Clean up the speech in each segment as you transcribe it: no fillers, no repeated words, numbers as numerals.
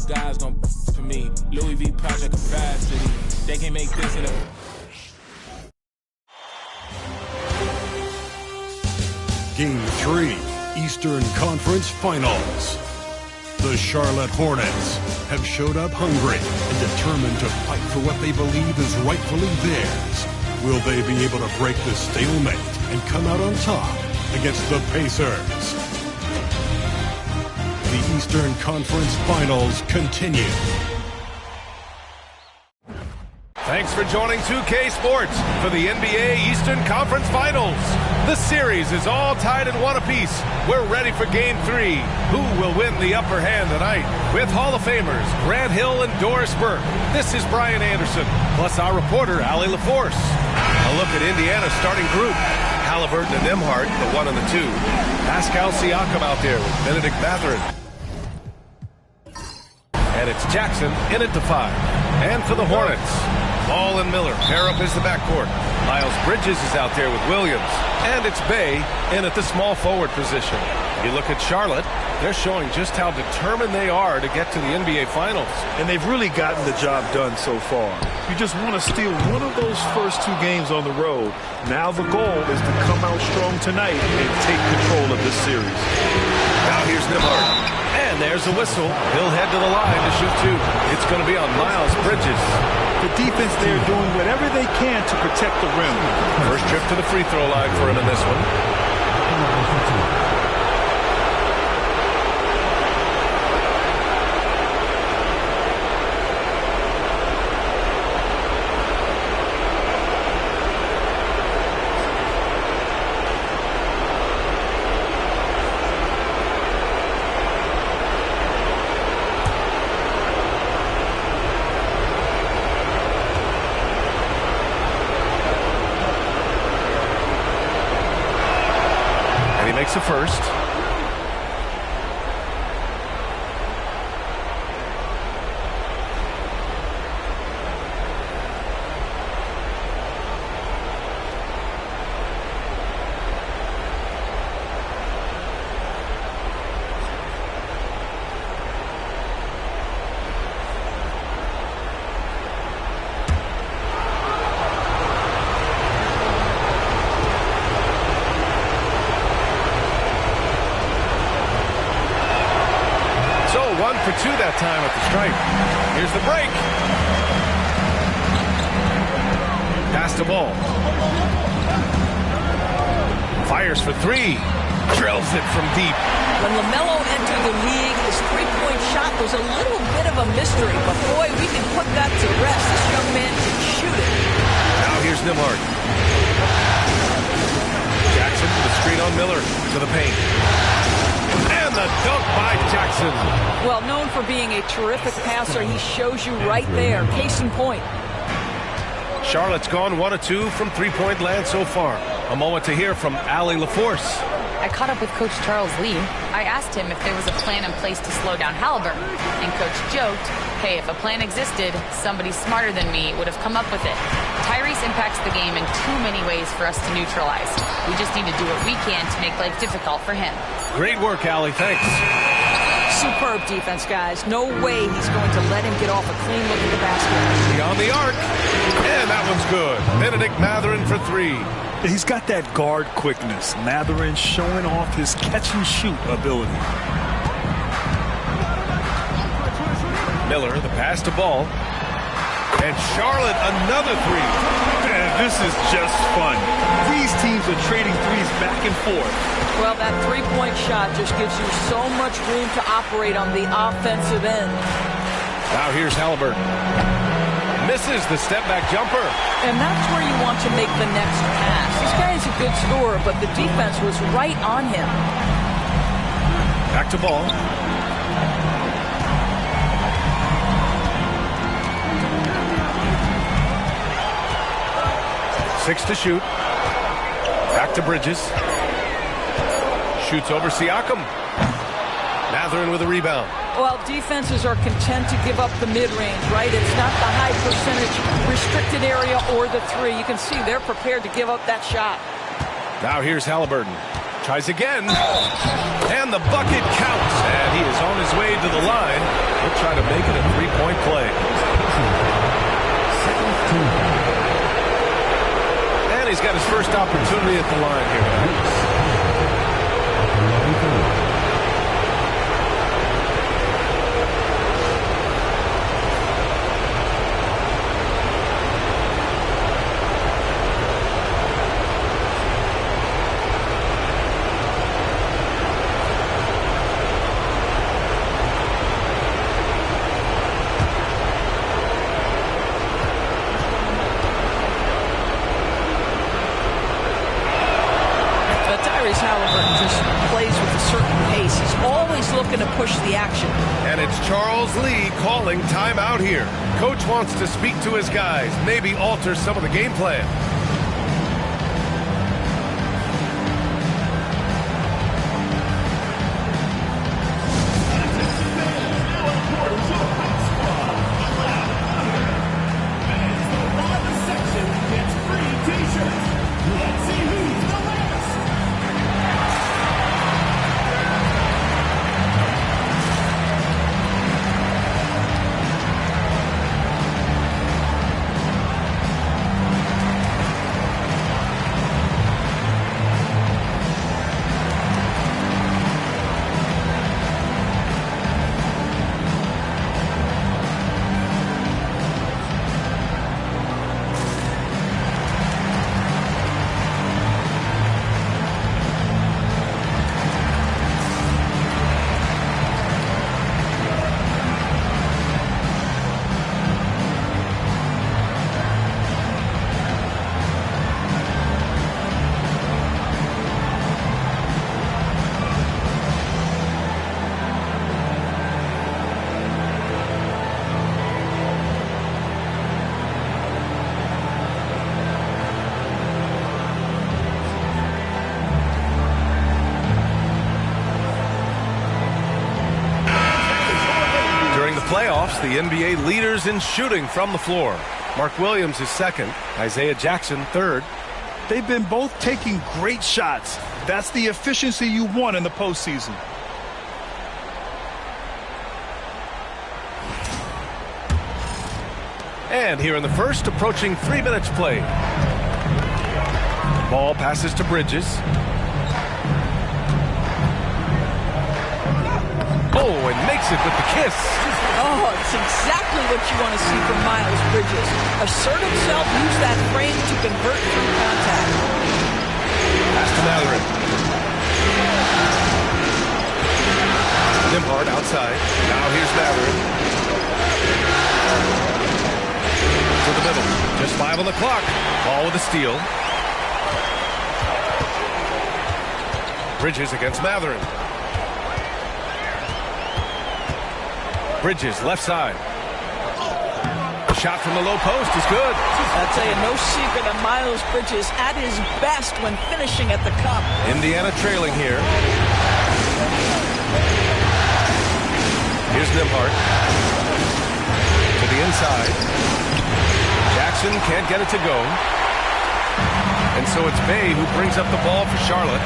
guys gon' for me. Louis V project capacity. They can make this in a... Game 3, Eastern Conference Finals. The Charlotte Hornets have showed up hungry and determined to fight for what they believe is rightfully theirs. Will they be able to break the stalemate and come out on top against the Pacers? The Eastern Conference Finals continue. Thanks for joining 2K Sports for the NBA Eastern Conference Finals. The series is all tied in one apiece. We're ready for Game 3. Who will win the upper hand tonight? With Hall of Famers Grant Hill and Doris Burke. This is Brian Anderson, plus our reporter, Allie LaForce. A look at Indiana's starting group. Halliburton and Nembhard, the 1 and the 2. Pascal Siakam out there with Benedict Mathurin. And it's Jackson in at the 5. And for the Hornets, Ball and Miller pair up as the backcourt. Miles Bridges is out there with Williams. And it's Bey in at the small forward position. You look at Charlotte, they're showing just how determined they are to get to the NBA Finals. And they've really gotten the job done so far. You just want to steal one of those first 2 games on the road. Now the goal is to come out strong tonight and take control of this series. Now here's Nembhard. And there's a whistle. He'll head to the line to shoot 2. It's going to be on Miles Bridges. The defense there doing whatever they can to protect the rim. First trip to the free throw line for him in this one. Makes a first. For 2 that time at the stripe. Here's the break. Pass the ball. Fires for 3. Drills it from deep. When LaMelo entered the league, his three-point shot was a little bit of a mystery. But boy, we can put that to rest. This young man can shoot it. Now here's Nembhard. Jackson, the screen on Miller to the paint. And the dunk by Jackson. Well, known for being a terrific passer, he shows you right there. Case in point. Charlotte's gone 1 of 2 from three-point land so far. A moment to hear from Allie LaForce. I caught up with Coach Charles Lee. I asked him if there was a plan in place to slow down Halliburton. And Coach joked, hey, if a plan existed, somebody smarter than me would have come up with it. Tyrese impacts the game in too many ways for us to neutralize. We just need to do what we can to make life difficult for him. Great work, Allie. Thanks. Superb defense, guys. No way he's going to let him get off a clean look at the basket. Beyond the arc. And that one's good. Benedict Mathurin for 3. He's got that guard quickness. Mathurin showing off his catch-and-shoot ability. Miller, the pass to Ball. And Charlotte, another 3. And this is just fun. These teams are trading threes back and forth. Well, that three-point shot just gives you so much room to operate on the offensive end. Now here's Halliburton. Misses the step-back jumper. And that's where you want to make the next pass. This guy is a good scorer, but the defense was right on him. Back to Ball. 6 to shoot. Back to Bridges. Shoots over Siakam. Mathurin with a rebound. Well, defenses are content to give up the mid-range, right? It's not the high percentage restricted area or the 3. You can see they're prepared to give up that shot. Now here's Halliburton. Tries again. And the bucket counts. And he is on his way to the line. He'll try to make it a three-point play. And he's got his first opportunity at the line here. Halliburton just plays with a certain pace. He's always looking to push the action. And it's Charles Lee calling timeout here. Coach wants to speak to his guys, maybe alter some of the game plan. Playoffs, the NBA leaders in shooting from the floor. Mark Williams is second, Isaiah Jackson third. They've been both taking great shots. That's the efficiency you want in the postseason. And here in the first, approaching 3 minutes played. Ball passes to Bridges. Oh, and makes it with the kiss. Oh, it's exactly what you want to see from Miles Bridges. Assert himself, use that frame to convert through contact. Pass to Mathurin. Nembhard outside. Now here's Mathurin. To the middle. Just 5 on the clock. Ball with a steal. Bridges against Mathurin. Bridges, left side. A shot from the low post is good. I'll tell you, no secret that Miles Bridges at his best when finishing at the cup. Indiana trailing here. Here's Nembhard. To the inside. Jackson can't get it to go. And so it's Bey who brings up the ball for Charlotte.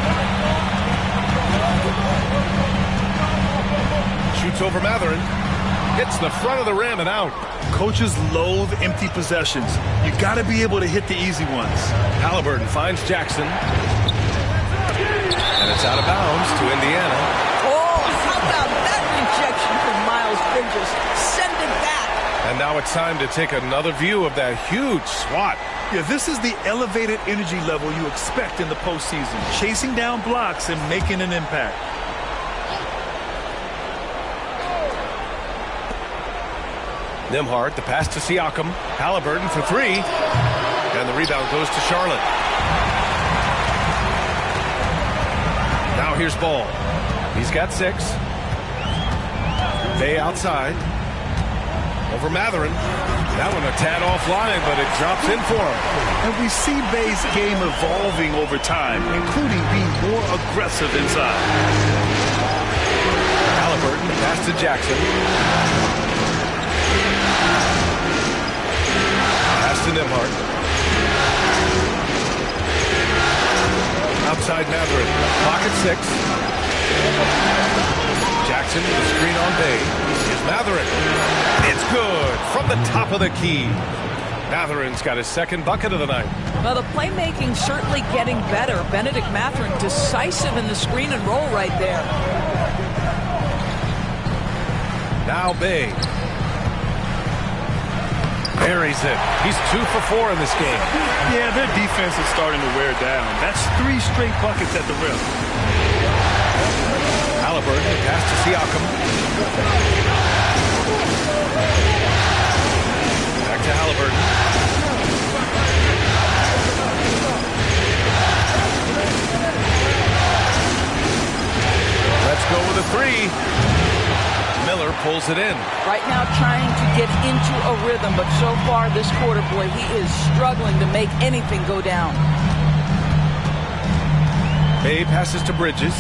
Shoots over Mathurin. Hits the front of the rim and out. Coaches loathe empty possessions. You got to be able to hit the easy ones. Halliburton finds Jackson. And it's out of bounds to Indiana. Oh, how about that rejection from Miles Bridges? Send it back. And now it's time to take another view of that huge swat. Yeah, this is the elevated energy level you expect in the postseason. Chasing down blocks and making an impact. Nembhard, the pass to Siakam. Halliburton for three. And the rebound goes to Charlotte. Now here's Ball. He's got 6. Bey outside. Over Mathurin. That one a tad offline, but it drops in for him. And we see Bey's game evolving over time, including being more aggressive inside. Halliburton, the pass to Jackson. Pass to Nembhard. Outside Mathurin. Pocket 6. Jackson with the screen on Bay. Here's Mathurin. It's good from the top of the key. Mathurin's got his second bucket of the night. Well, the playmaking certainly getting better. Benedict Mathurin decisive in the screen and roll right there. Now Bay. Buries it. He's 2 for 4 in this game. Yeah, their defense is starting to wear down. That's 3 straight buckets at the rim. Halliburton pass to Siakam. Back to Halliburton. Let's go with a 3. Miller pulls it in. Right now trying to get into a rhythm, but so far this quarter, boy, he is struggling to make anything go down. Bay passes to Bridges.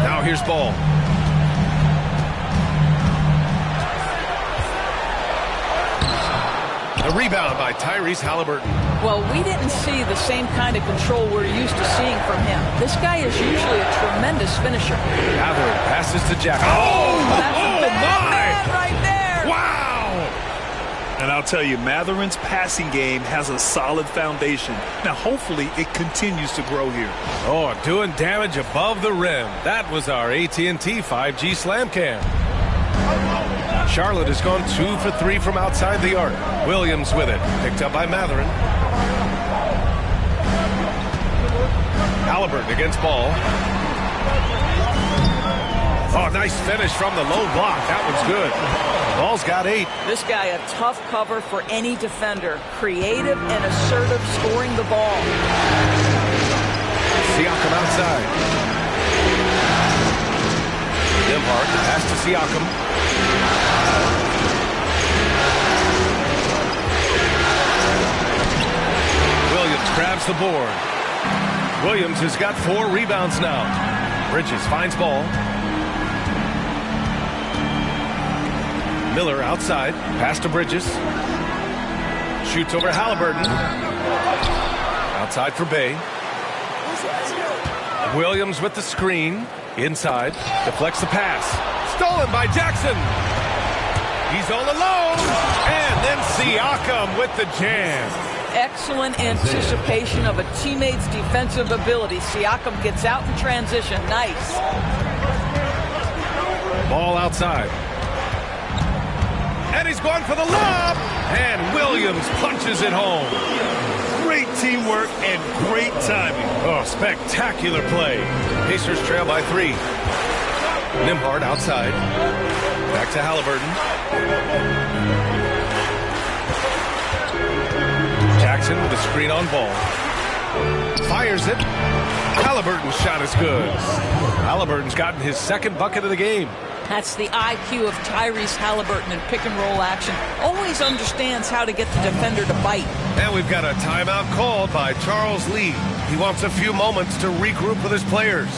Now here's Ball. A rebound by Tyrese Halliburton. Well, we didn't see the same kind of control we're used to seeing from him. This guy is usually a tremendous finisher. Mathurin passes to Jackson. That's a big man right there. Wow! And I'll tell you, Matherin's passing game has a solid foundation. Now, hopefully, it continues to grow here. Oh, doing damage above the rim. That was our AT&T 5G Slam Cam. Charlotte has gone 2 for 3 from outside the arc. Williams with it. Picked up by Mathurin. Halliburton against Ball. Oh, nice finish from the low block. That one's good. Ball's got 8. This guy a tough cover for any defender. Creative and assertive scoring the ball. Siakam outside. Nembhard pass to Siakam. Williams grabs the board. Williams has got 4 rebounds now. Bridges finds Ball. Miller outside. Pass to Bridges. Shoots over Halliburton. Outside for Bay. Williams with the screen. Inside. Deflects the pass. Stolen by Jackson. He's all alone. And then Siakam with the jam. Excellent anticipation of a teammate's defensive ability. Siakam gets out in transition. Nice. Ball outside. And he's going for the lob. And Williams punches it home. Great teamwork and great timing. Oh, spectacular play. Pacers trail by 3. Nembhard outside. Back to Halliburton. Jackson with a screen on Ball. Fires it. Halliburton's shot is good. Halliburton's gotten his second bucket of the game. That's the IQ of Tyrese Halliburton in pick and roll action. Always understands how to get the defender to bite. And we've got a timeout called by Charles Lee. He wants a few moments to regroup with his players.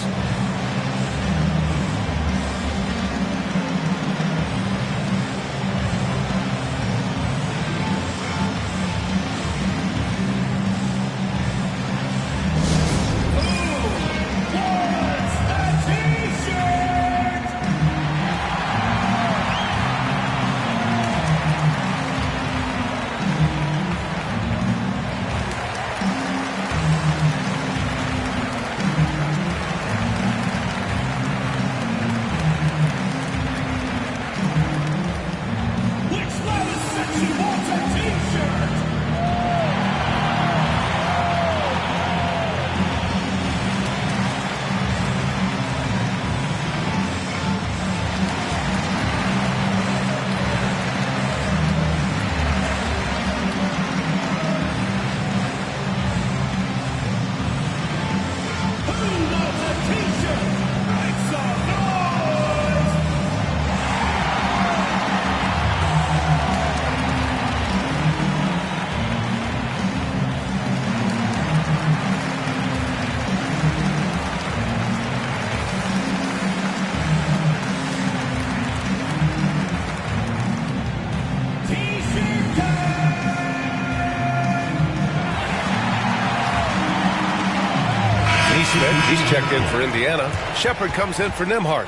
Smith, he's checked in for Indiana. Shepard comes in for Nembhard.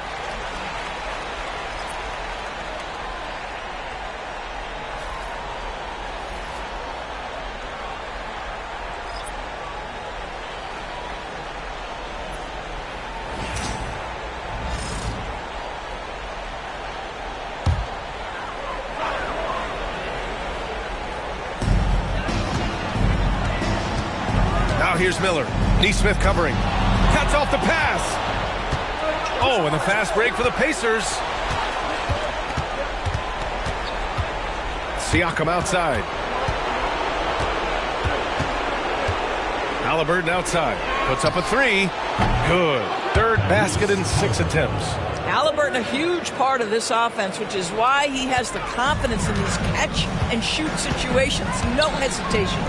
Here's Miller. Neesmith covering. Cuts off the pass. Oh, and a fast break for the Pacers. Siakam outside. Haliburton outside. Puts up a three. Good. Third basket in 6 attempts. Haliburton, a huge part of this offense, which is why he has the confidence in these catch-and-shoot situations. No hesitation.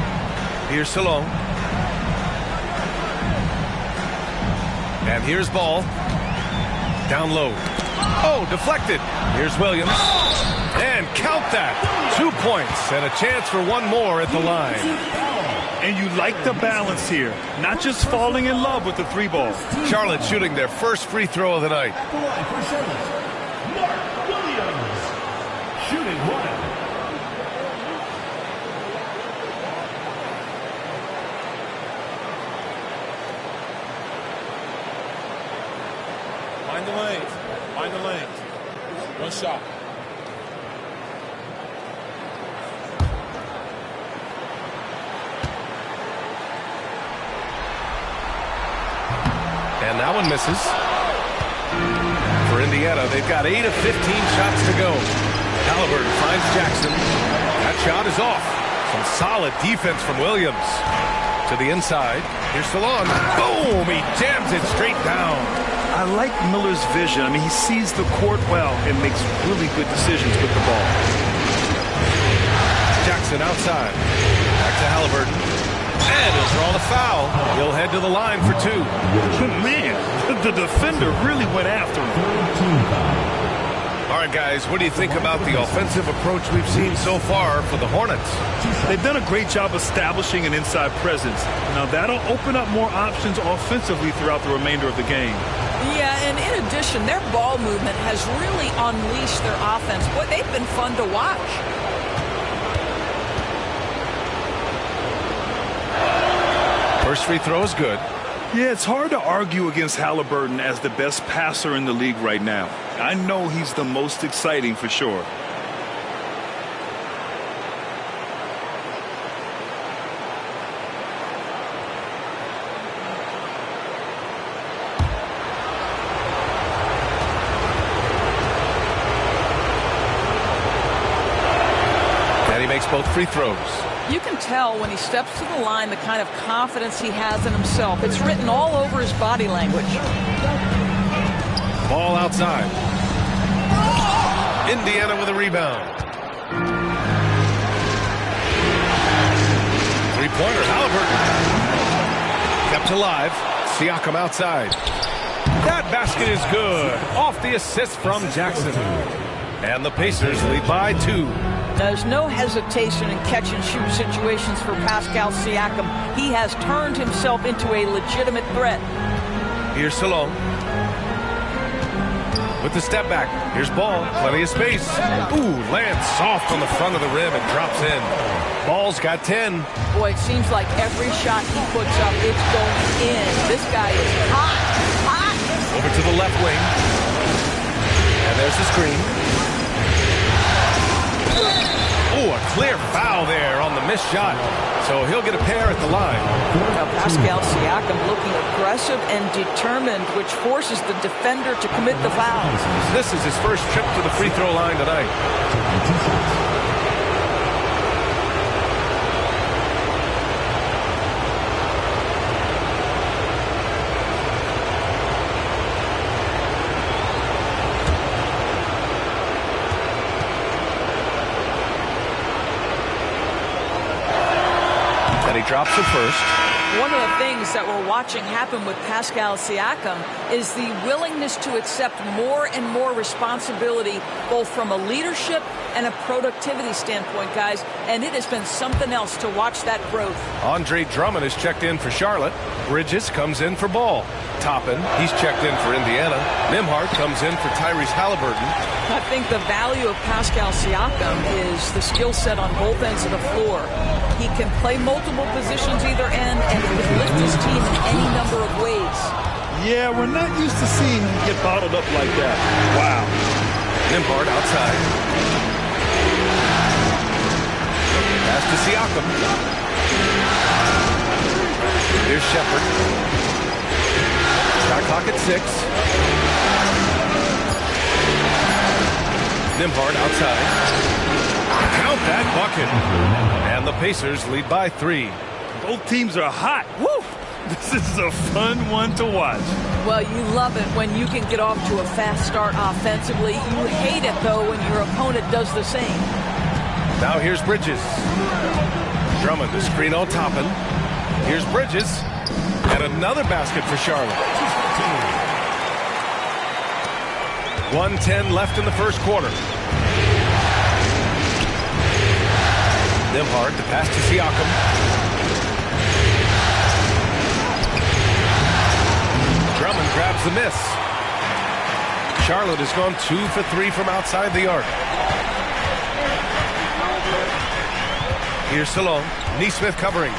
Here's Salone. And here's Ball. Down low. Oh, deflected. Here's Williams. And count that. 2 points and a chance for one more at the line. And you like the balance here. Not just falling in love with the 3-ball. Charlotte shooting their first free throw of the night. Mark Williams, shooting one. Find the lanes. Find the lanes. One shot. And that one misses. For Indiana, they've got 8 of 15 shots to go. Haliburton finds Jackson. That shot is off. Some solid defense from Williams. To the inside. Here's Salon. Boom! He jams it straight down. I like Miller's vision. I mean, he sees the court well and makes really good decisions with the ball. Jackson outside. Back to Haliburton. And he'll draw the foul. He'll head to the line for 2. Man, the defender really went after him. All right, guys, what do you think about the offensive approach we've seen so far for the Hornets? They've done a great job establishing an inside presence. Now, that'll open up more options offensively throughout the remainder of the game. Yeah, and in addition, their ball movement has really unleashed their offense. Boy, they've been fun to watch. First free throw is good. Yeah, it's hard to argue against Haliburton as the best passer in the league right now. I know he's the most exciting for sure. And he makes both free throws. You can tell when he steps to the line the kind of confidence he has in himself. It's written all over his body language. Ball outside. Indiana with a rebound. Three-pointer, Haliburton. Kept alive. Siakam outside. That basket is good. Off the assist from Jackson. And the Pacers lead by 2. There's no hesitation in catch-and-shoot situations for Pascal Siakam. He has turned himself into a legitimate threat. Here's Salone. With the step back. Here's Ball. Plenty of space. Ooh, lands soft on the front of the rim and drops in. Ball's got 10. Boy, it seems like every shot he puts up, it's going in. This guy is hot. Hot. Over to the left wing. And there's the screen. Oh, a clear foul there on the missed shot. So he'll get a pair at the line. Now Pascal Siakam looking aggressive and determined, which forces the defender to commit the foul. This is his first trip to the free throw line tonight. He drops it first. One of the things that we're watching happen with Pascal Siakam is the willingness to accept more and more responsibility, both from a leadership and a productivity standpoint, guys. And it has been something else to watch that growth. Andre Drummond is checked in for Charlotte. Bridges comes in for Ball. Toppin, he's checked in for Indiana. Nembhard comes in for Tyrese Halliburton. I think the value of Pascal Siakam is the skill set on both ends of the floor. He can play multiple positions either end, and he can lift his team in any number of ways. Yeah, we're not used to seeing him get bottled up like that. Wow. Nembhard outside. Pass to Siakam. Here's Shepherd. Shot clock at 6. Nembhard outside. Count that bucket. And the Pacers lead by 3. Both teams are hot. Woo! This is a fun one to watch. Well, you love it when you can get off to a fast start offensively. You hate it, though, when your opponent does the same. Now here's Bridges. Drummond, the screen on Toppin. Here's Bridges. And another basket for Charlotte. 1:10 left in the first quarter. Nembhard to pass to Siakam. Drummond grabs the miss. Charlotte has gone 2 for 3 from outside the arc. Here's Salon. Nesmith covering.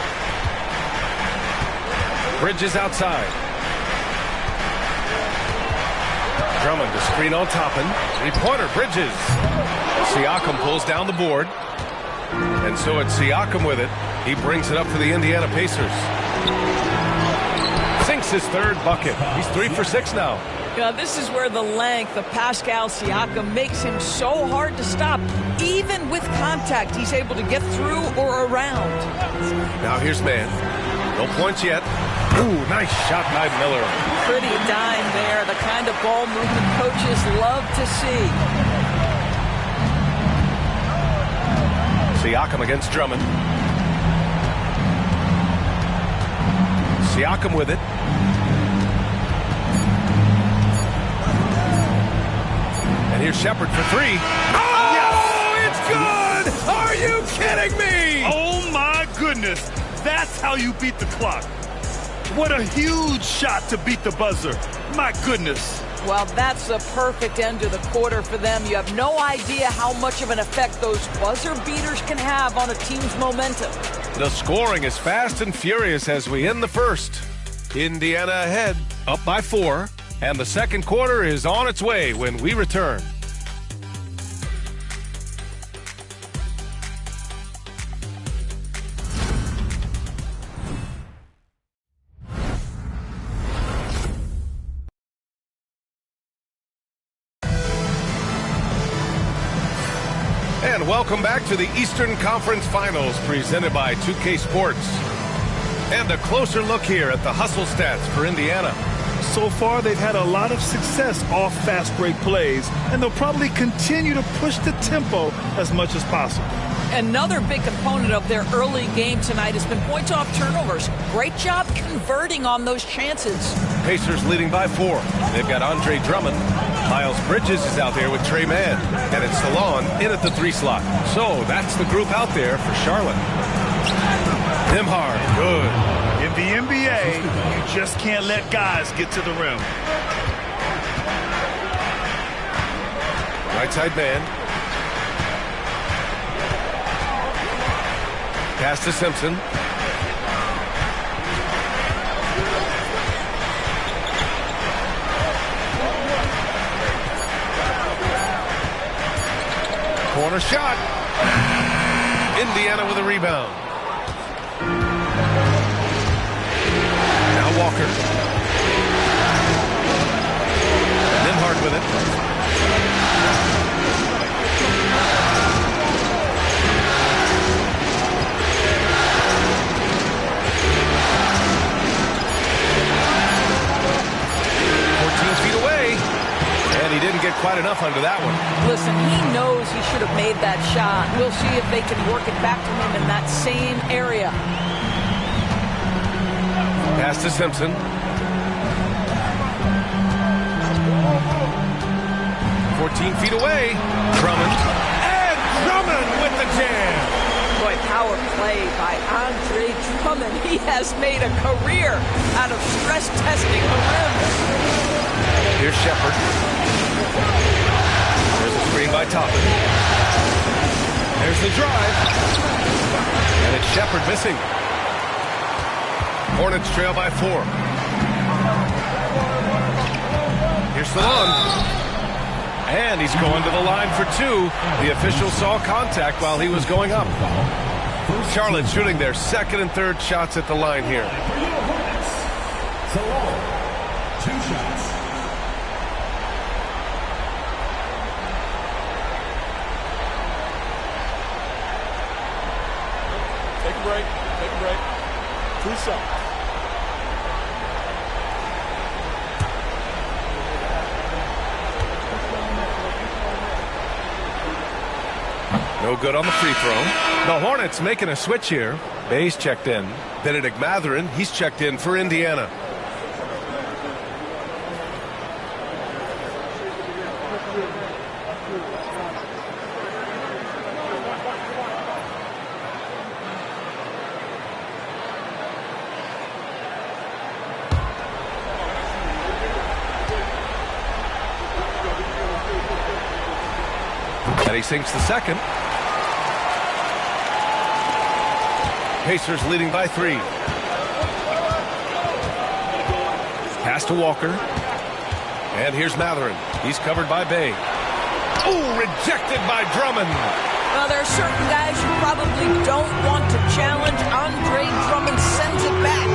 Bridges outside. Drummond to screen on Toppin. Three-pointer, Bridges. Siakam pulls down the board. And so it's Siakam with it. He brings it up for the Indiana Pacers. Sinks his third bucket. He's 3 for 6 now. Yeah, this is where the length of Pascal Siakam makes him so hard to stop. Even with contact, he's able to get through or around. Now here's Mann. No points yet. Ooh, nice shot by Miller. Pretty dime there, the kind of ball movement coaches love to see. Siakam against Drummond. Siakam with it. And here's Shepherd for 3. Oh, yes! It's good! Are you kidding me? Oh, my goodness. That's how you beat the clock. What a huge shot to beat the buzzer. My goodness. Well, that's the perfect end to the quarter for them. You have no idea how much of an effect those buzzer beaters can have on a team's momentum. The scoring is fast and furious as we end the first. Indiana ahead, up by 4, and the second quarter is on its way when we return. And welcome back to the Eastern Conference Finals presented by 2K Sports. And a closer look here at the hustle stats for Indiana. So far, they've had a lot of success off fast break plays, and they'll probably continue to push the tempo as much as possible. Another big component of their early game tonight has been points off turnovers. Great job converting on those chances. Pacers leading by 4. They've got Andre Drummond. Miles Bridges is out there with Trey Mann. And it's Salon in at the 3 slot. So that's the group out there for Charlotte. Nembhard, good. In the NBA, you just can't let guys get to the rim. Right side man. Pass to Simpson. Corner shot. Indiana with a rebound. Now Walker. Nembhard with it. He didn't get quite enough under that one. Listen, he knows he should have made that shot. We'll see if they can work it back to him in that same area. Pass to Simpson. Feet away. Drummond. And Drummond with the jam. Boy, power play by Andre Drummond. He has made a career out of stress testing the rim. Here's Shepard. There's a screen by Toppin. There's the drive. And it's Shepard missing. Hornets trail by 4. Here's Salon. And he's going to the line for 2. The official saw contact while he was going up. Charlotte shooting their second and third shots at the line here. 2 shots. Take a break. Take a break. 2 shots. No good on the free throw. The Hornets making a switch here. Bayes checked in. Benedict Mathurin, he's checked in for Indiana. And he sinks the second. Pacers leading by 3. Pass to Walker. And here's Mathurin. He's covered by Bay. Oh, rejected by Drummond. Well, there are certain guys who probably don't want to challenge. Andre Drummond sends it back.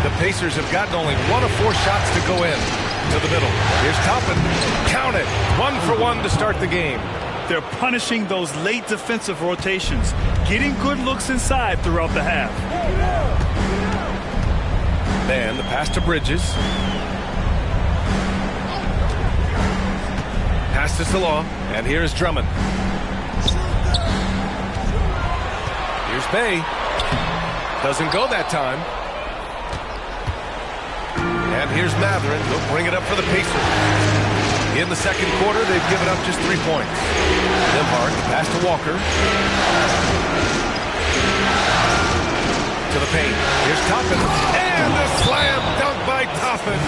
The Pacers have gotten only 1 of 4 shots to go in. To the middle. Here's Toppin. Count it. 1 for 1 to start the game. They're punishing those late defensive rotations, getting good looks inside throughout the half. And the pass to Bridges. Pass to Salon. And here's Drummond. Here's Bay. Doesn't go that time. And here's Mathurin. He'll bring it up for the Pacers. In the second quarter, they've given up just 3 points. Nembhard, the pass to Walker. To the paint. Here's Toppin. And a slam dunk by Toppin.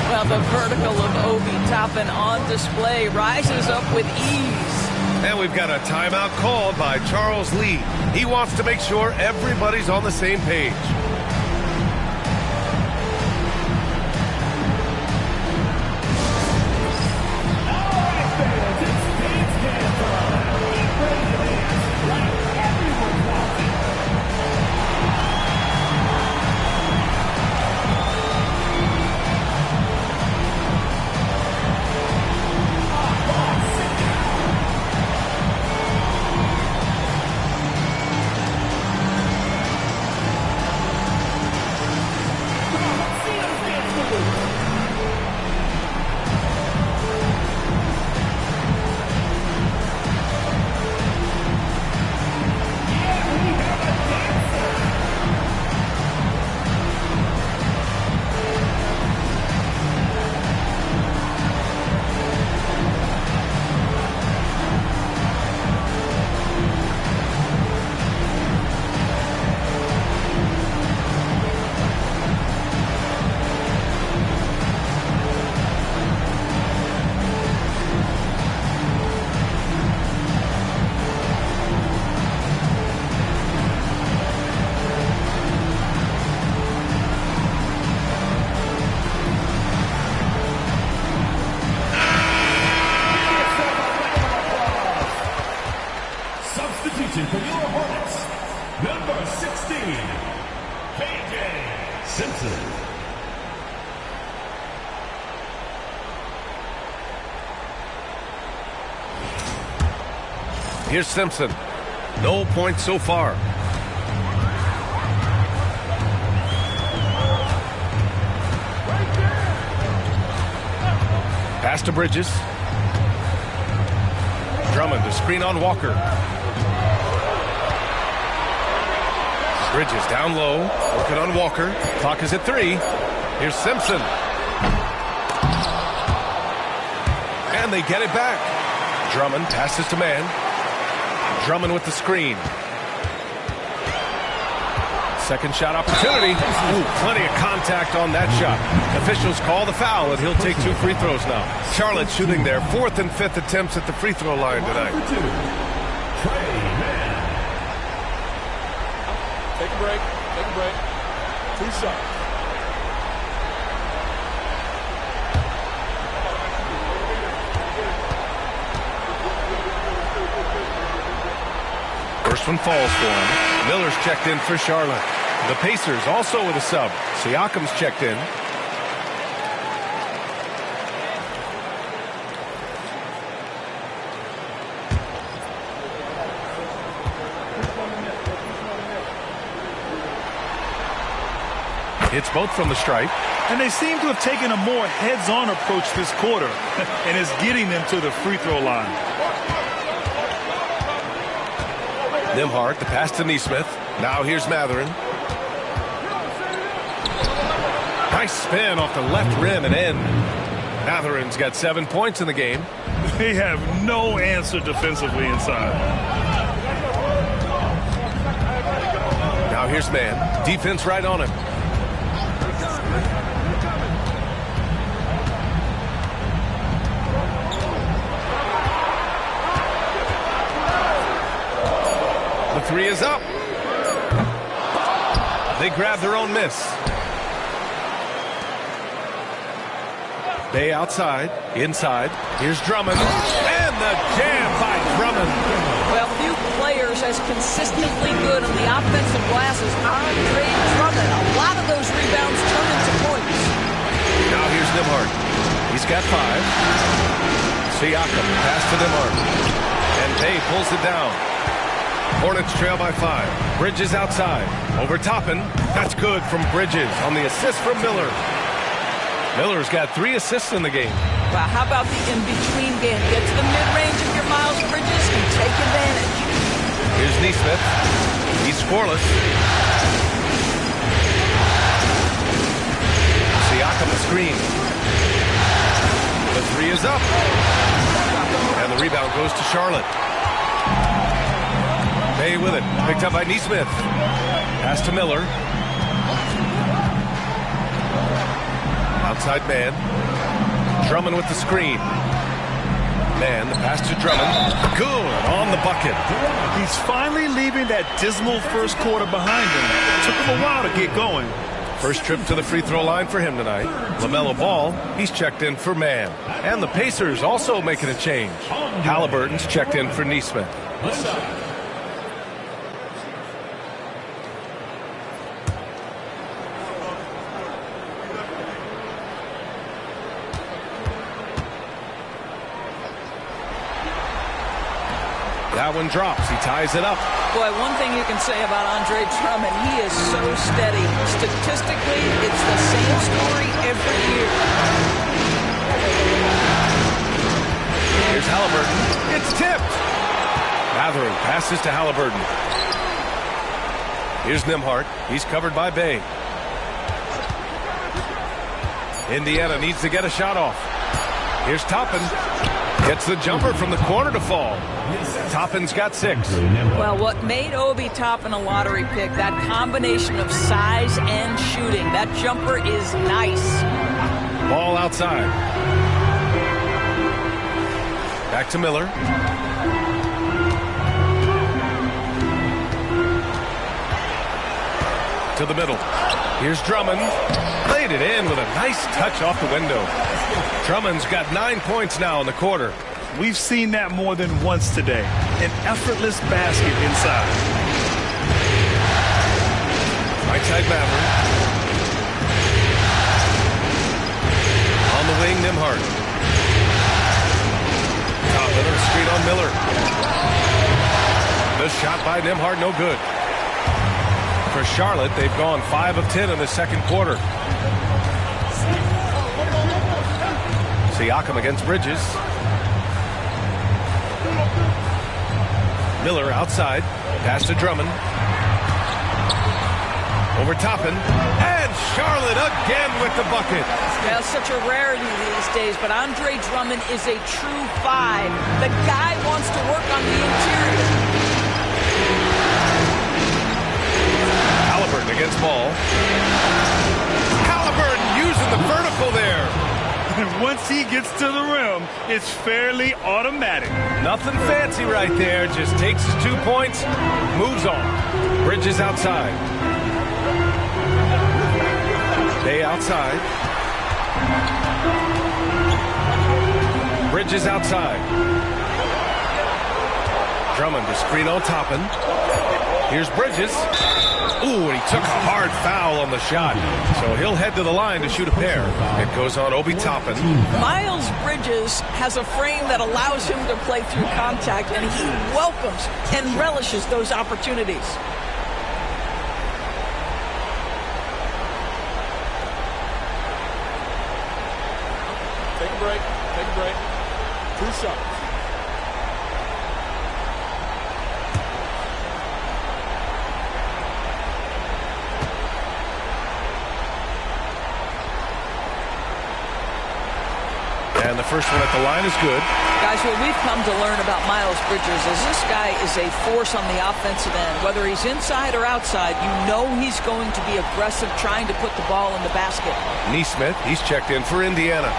Well, the vertical of Obi Toppin on display rises up with ease. And we've got a timeout called by Charles Lee. He wants to make sure everybody's on the same page. For your Hornets, number 16, KJ Simpson. Here's Simpson. No points so far. Pass to Bridges. Drummond to screen on Walker. Bridges down low, working on Walker. Clock is at 3. Here's Simpson. And they get it back. Drummond passes to man. Drummond with the screen. Second shot opportunity. Ooh, plenty of contact on that shot. Officials call the foul, and he'll take 2 free throws now. Charlotte shooting their 4th and 5th attempts at the free throw line tonight. Take a break. Take a break. 2 shots. First one falls for him. Miller's checked in for Charlotte. The Pacers also with a sub. Siakam's checked in. It's both from the stripe. And they seem to have taken a more heads-on approach this quarter, and it's getting them to the free throw line. Nembhard, the pass to Nesmith. Now here's Mathurin. Nice spin off the left rim and in. Mathurin's got 7 points in the game. They have no answer defensively inside. Now here's man. Defense right on him. The 3 is up. They grab their own miss. Bay outside, inside. Here's Drummond. And the jam by Drummond. Well, few players as consistently good on the offensive glass as Andre Drummond. A lot of those rebounds turn into points. Now here's Nembhard. He's got 5. Siakam, pass to Nembhard. And Bay pulls it down. Hornets trail by 5. Bridges outside. Over Toppin. That's good from Bridges on the assist from Miller. Miller's got 3 assists in the game. Well, how about the in-between game? Get to the mid-range of your Miles Bridges and take advantage. Here's Nesmith. He's scoreless. Siakam the screen. The 3 is up. And the rebound goes to Charlotte. Bay with it. Picked up by Nesmith. Pass to Miller. Outside man. Drummond with the screen. Man, the pass to Drummond. Good on the bucket. He's finally leaving that dismal first quarter behind him. Took him a while to get going. First trip to the free throw line for him tonight. LaMelo Ball, he's checked in for man. And the Pacers also making a change. Halliburton's checked in for Nesmith. That one drops. He ties it up. Boy, one thing you can say about Andre Drummond, he is so steady. Statistically, it's the same story every year. Here's Halliburton. It's tipped. Mathurin passes to Halliburton. Here's Nembhard. He's covered by Bay. Indiana needs to get a shot off. Here's Toppin. Gets the jumper from the corner to fall. Toppin's got 6. Well, what made Obi Toppin a lottery pick, that combination of size and shooting. That jumper is nice. Ball outside. Back to Miller. To the middle. Here's Drummond. Laid it in with a nice touch off the window. Drummond's got 9 points now in the quarter. We've seen that more than once today. An effortless basket inside. Right side Mathurin. On the wing, Nembhard. Top of the screen on Miller. The shot by Nembhard, no good. For Charlotte, they've gone 5 of 10 in the second quarter. Siakam against Bridges. Miller outside. Pass to Drummond. Over Toppin. And Charlotte again with the bucket. Yeah, such a rarity these days, but Andre Drummond is a true 5. The guy wants to work on the interior. Halliburton against Ball. Halliburton using the vertical there. And once he gets to the rim, it's fairly automatic. Nothing fancy right there. Just takes his 2 points, moves on. Bridges outside. Day outside. Bridges outside. Drummond to screen on Toppin. Here's Bridges. Ooh, and he took a hard foul on the shot. So he'll head to the line to shoot a pair. It goes on Obi Toppin. Miles Bridges has a frame that allows him to play through contact, and he welcomes and relishes those opportunities. Take a break. Take a break. 2 shots. And the first one at the line is good. Guys, what we've come to learn about Miles Bridges is this guy is a force on the offensive end. Whether he's inside or outside, you know he's going to be aggressive trying to put the ball in the basket. Nesmith, he's checked in for Indiana.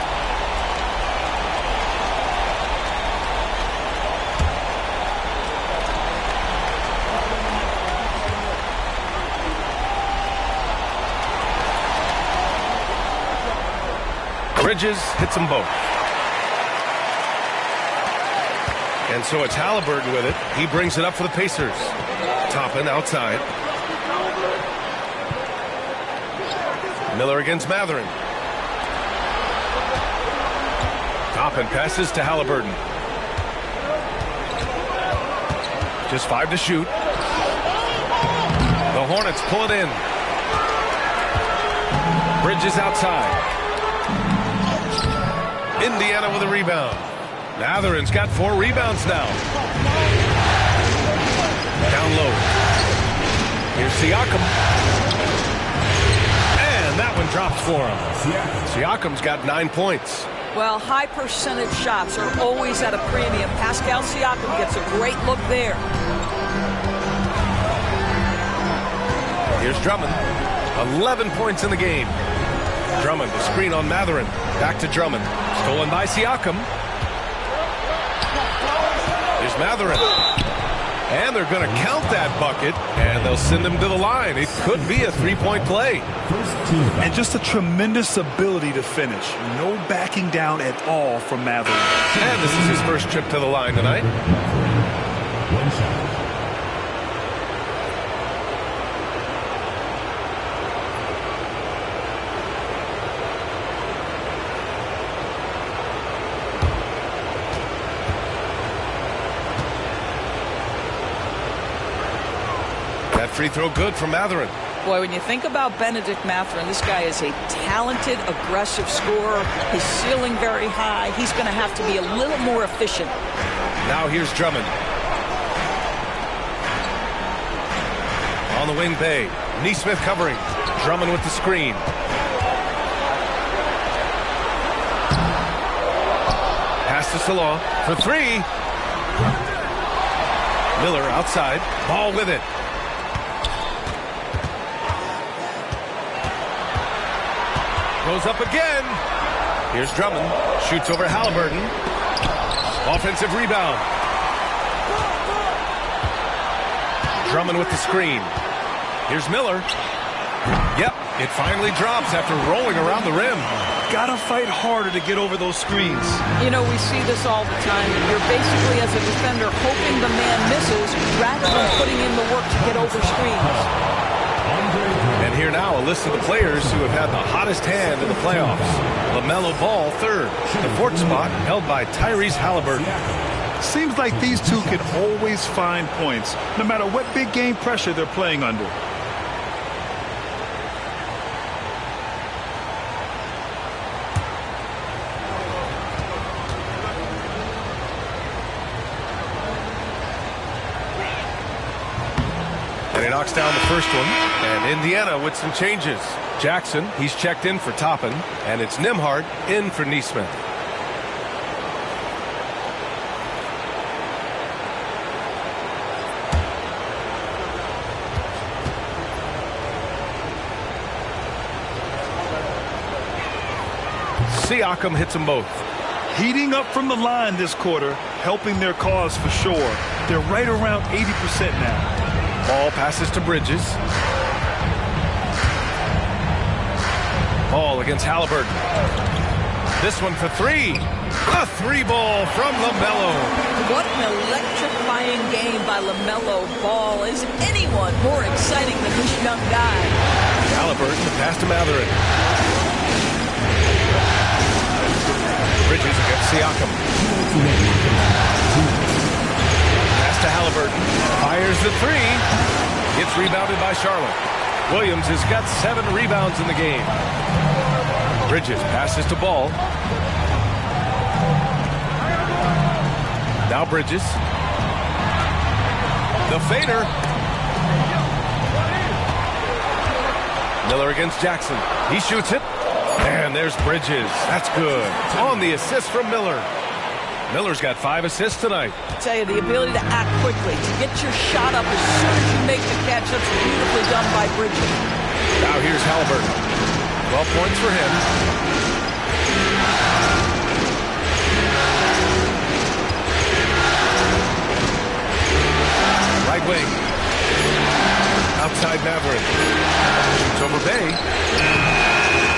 Bridges hits them both. And so it's Halliburton with it. He brings it up for the Pacers. Toppin outside. Miller against Mathurin. Toppin passes to Halliburton. Just 5 to shoot. The Hornets pull it in. Bridges outside. Indiana with a rebound. Mathurin's got 4 rebounds now. Down low. Here's Siakam. And that one drops for him. Siakam's got 9 points. Well, high percentage shots are always at a premium. Pascal Siakam gets a great look there. Here's Drummond. 11 points in the game. Drummond to screen on Mathurin. Back to Drummond. Stolen by Siakam. Here's Mathurin. And they're going to count that bucket, and they'll send him to the line. It could be a 3-point play. And just a tremendous ability to finish. No backing down at all from Mathurin. And this is his first trip to the line tonight. One shot. Free throw good from Mathurin. Boy, when you think about Benedict Mathurin, this guy is a talented, aggressive scorer. His ceiling very high. He's going to have to be a little more efficient. Now here's Drummond. On the wing, Bay. Nesmith covering. Drummond with the screen. Pass to Salah for 3. Miller outside. Ball with it. Goes up again. Here's Drummond. Shoots over Halliburton. Offensive rebound. Drummond with the screen. Here's Miller. Yep, it finally drops after rolling around the rim. Gotta fight harder to get over those screens. You know, we see this all the time. You're basically, as a defender, hoping the man misses rather than putting in the work to get over screens. And here now, a list of the players who have had the hottest hand in the playoffs. LaMelo Ball, 3rd. The 4th spot held by Tyrese Halliburton. Seems like these two can always find points, no matter what big game pressure they're playing under. knocks down the first one. And Indiana with some changes. Jackson, he's checked in for Toppin. And it's Nembhard in for Nesmith. Siakam hits them both. Heating up from the line this quarter, helping their cause for sure. They're right around 80% now. Ball passes to Bridges. Ball against Halliburton. This one for three. A three ball from LaMelo. What an electrifying game by LaMelo Ball. Is anyone more exciting than this young guy? Halliburton pass to Mathurin. Bridges against Siakam. Pass to Halliburton. Fires the three. Gets rebounded by Charlotte. Williams has got 7 rebounds in the game. Bridges passes to Ball. Now Bridges. The fader. Miller against Jackson. He shoots it. And there's Bridges. That's good. On the assist from Miller. Miller's got 5 assists tonight. I tell you, the ability to act quickly, to get your shot up as soon as you make the catch, that's beautifully done by Bridges. Now here's Halliburton. 12 points for him. Right wing. Outside Mathurin. Shoots over Bay.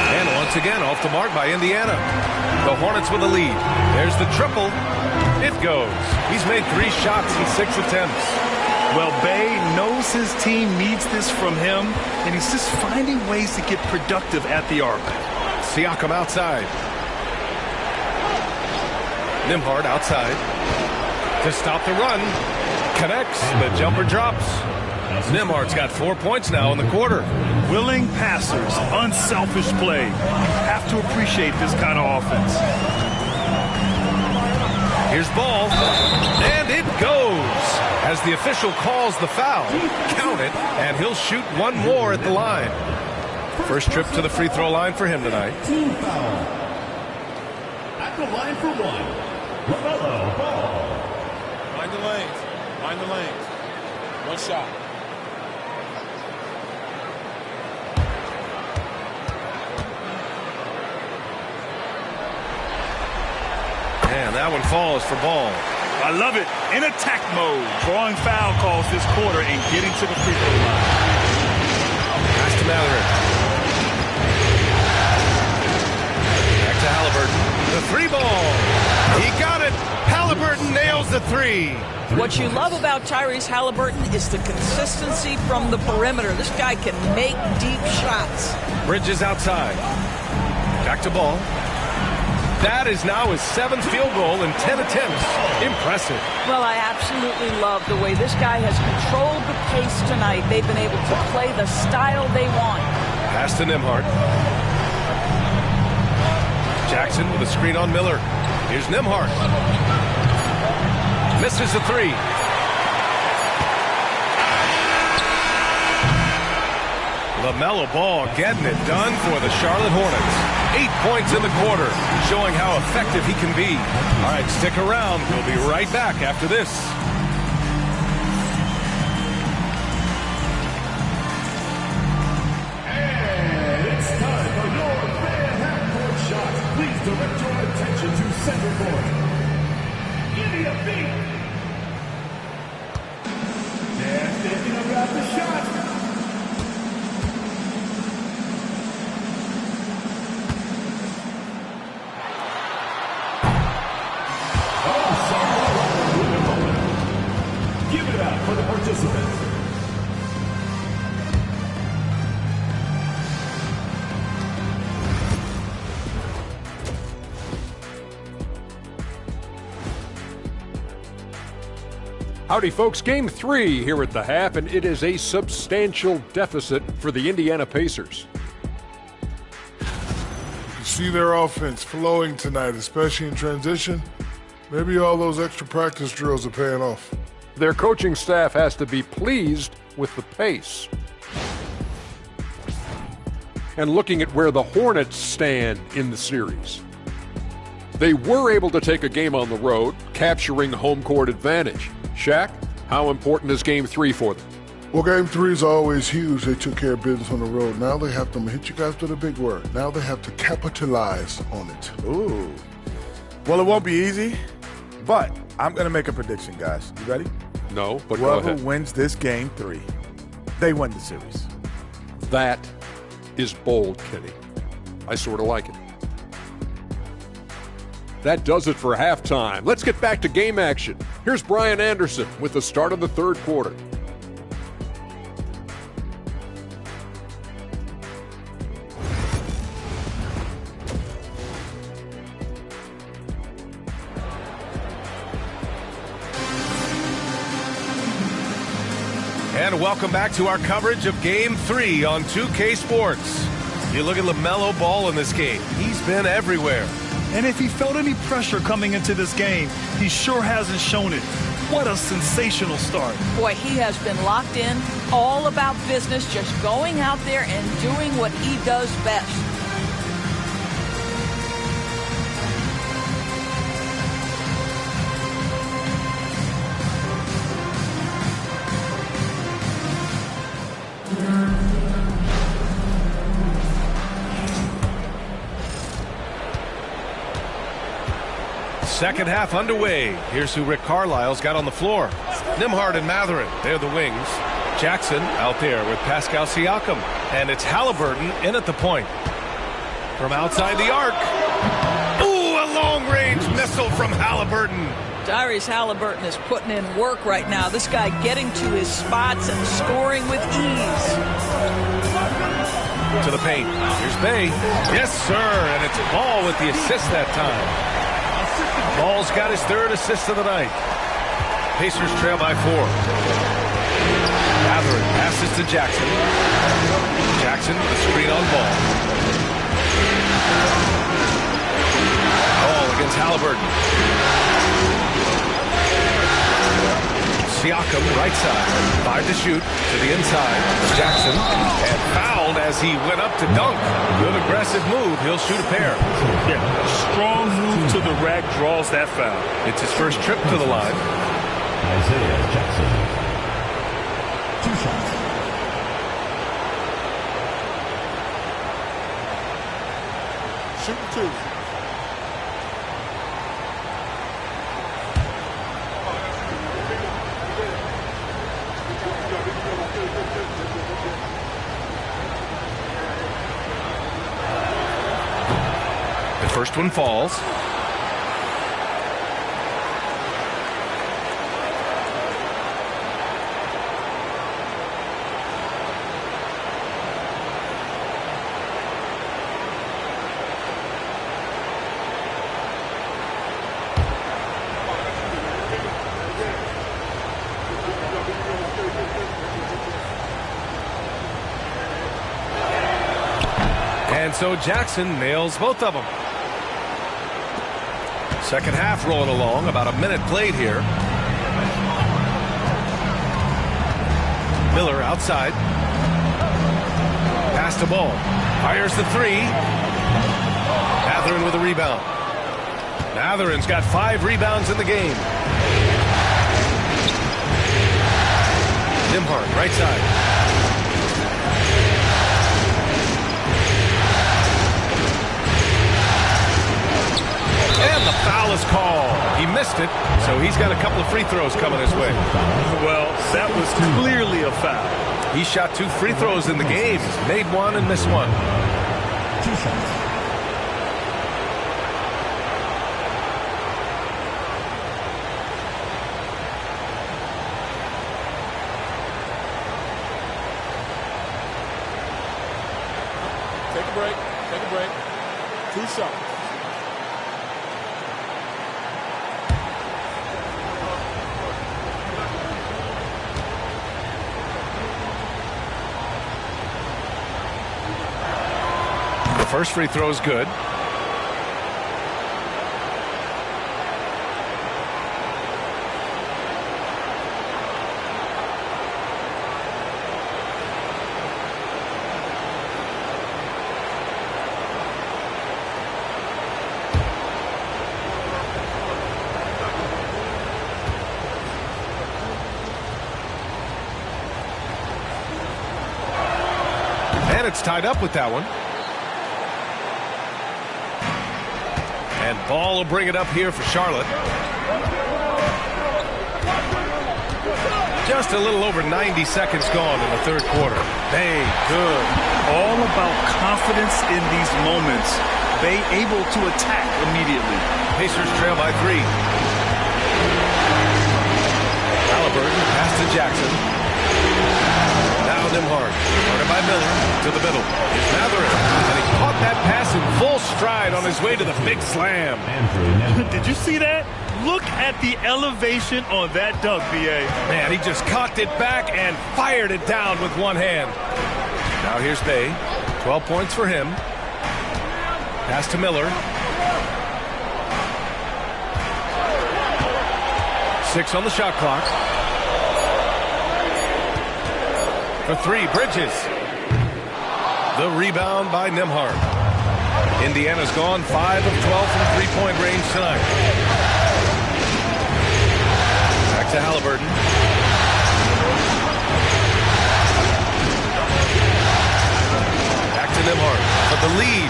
And once again, off the mark by Indiana. The Hornets with a lead. There's the triple. It goes. He's made 3 shots in 6 attempts. Well, Bay knows his team needs this from him, and he's just finding ways to get productive at the arc. Siakam outside. Nembhard outside. To stop the run. Connects. The jumper drops. Nembhard's got 4 points now in the quarter. Willing passers, unselfish play. You have to appreciate this kind of offense. Here's Ball, and it goes. As the official calls the foul, count it, and he'll shoot 1 more at the line. First trip to the free throw line for him tonight. Team foul. At the line for 1, LaMelo Ball. Mind the lanes. Mind the lanes. 1 shot. And that one falls for Ball. I love it. In attack mode. Drawing foul calls this quarter and getting to the free throw line. Pass to Mathurin. Back to Halliburton. The 3 ball. He got it. Halliburton nails the 3. What you love about Tyrese Halliburton is the consistency from the perimeter. This guy can make deep shots. Bridges outside. Back to Ball. That is now his 7th field goal in 10 attempts. Impressive. Well, I absolutely love the way this guy has controlled the pace tonight. They've been able to play the style they want. Pass to Nembhard. Jackson with a screen on Miller. Here's Nembhard. Misses the 3. LaMelo Ball getting it done for the Charlotte Hornets. 8 points in the quarter, showing how effective he can be. All right, stick around. We'll be right back after this. And it's time for your fan half-court shot. Please direct your attention to center court. India beat. They're thinking about the shot. For the participants. Howdy, folks. Game 3 here at the half, and it is a substantial deficit for the Indiana Pacers. You see their offense flowing tonight, especially in transition. Maybe all those extra practice drills are paying off. Their coaching staff has to be pleased with the pace. And looking at where the Hornets stand in the series. They were able to take a game on the road, capturing home court advantage. Shaq, how important is Game 3 for them? Well, Game 3 is always huge. They took care of business on the road. Now they have to hit you guys with a big word. Now they have to capitalize on it. Ooh. Well, it won't be easy, but I'm going to make a prediction, guys. You ready? No, but go Whoever ahead. wins this Game 3, they win the series. That is bold, Kenny. I sort of like it. That does it for halftime. Let's get back to game action. Here's Brian Anderson with the start of the third quarter. And welcome back to our coverage of Game 3 on 2K Sports. You look at LaMelo Ball in this game. He's been everywhere. And if he felt any pressure coming into this game, he sure hasn't shown it. What a sensational start. Boy, he has been locked in, all about business, just going out there and doing what he does best. Second half underway. Here's who Rick Carlisle's got on the floor. Nembhard and Mathurin, they're the wings. Jackson out there with Pascal Siakam. And it's Halliburton in at the point. From outside the arc. Ooh, a long-range missile from Halliburton. Tyrese Halliburton is putting in work right now. This guy getting to his spots and scoring with ease. To the paint. Here's Bey. Yes, sir. And it's Ball with the assist that time. Ball's got his third assist of the night. Pacers trail by 4. Mathurin passes to Jackson. Jackson, the screen on Ball. Ball against Halliburton. Siakam, right side. 5 to shoot. To the inside. Jackson. And fouled as he went up to dunk. Good aggressive move. He'll shoot a pair. Yeah, strong move to the rack draws that foul. It's his first trip to the line. Isaiah Jackson. 2 shots. Shooting 2. The first one falls. And so Jackson nails both of them. Second half rolling along, about a minute played here. Miller outside. Pass to Ball. Fires the 3. Mathurin with a rebound. Mathurin's got 5 rebounds in the game. Nembhard, right side. And the foul is called. He missed it, so he's got a couple of free throws coming his way. Well, that was clearly a foul. He shot 2 free throws in the game. Made 1 and missed 1. 2 shots. Take a break. Take a break. 2 shots. First free throw is good. And it's tied up with that one. And Ball will bring it up here for Charlotte. Just a little over 90 seconds gone in the third quarter. Bay, good. All about confidence in these moments. Bay able to attack immediately. Pacers trail by 3. Halliburton pass to Jackson. Now Nembhard. Started by Miller to the middle. Here's Mathurin. And he caught that pass in full stride on his way to the big slam. Did you see that? Look at the elevation on that dunk, B.A. Man, he just cocked it back and fired it down with one hand. Now here's Bay. 12 points for him. Pass to Miller. 6 on the shot clock. For 3, Bridges. The rebound by Nembhard. Indiana's gone 5 of 12 from three-point range tonight. Back to Halliburton. Back to Nembhard for the lead.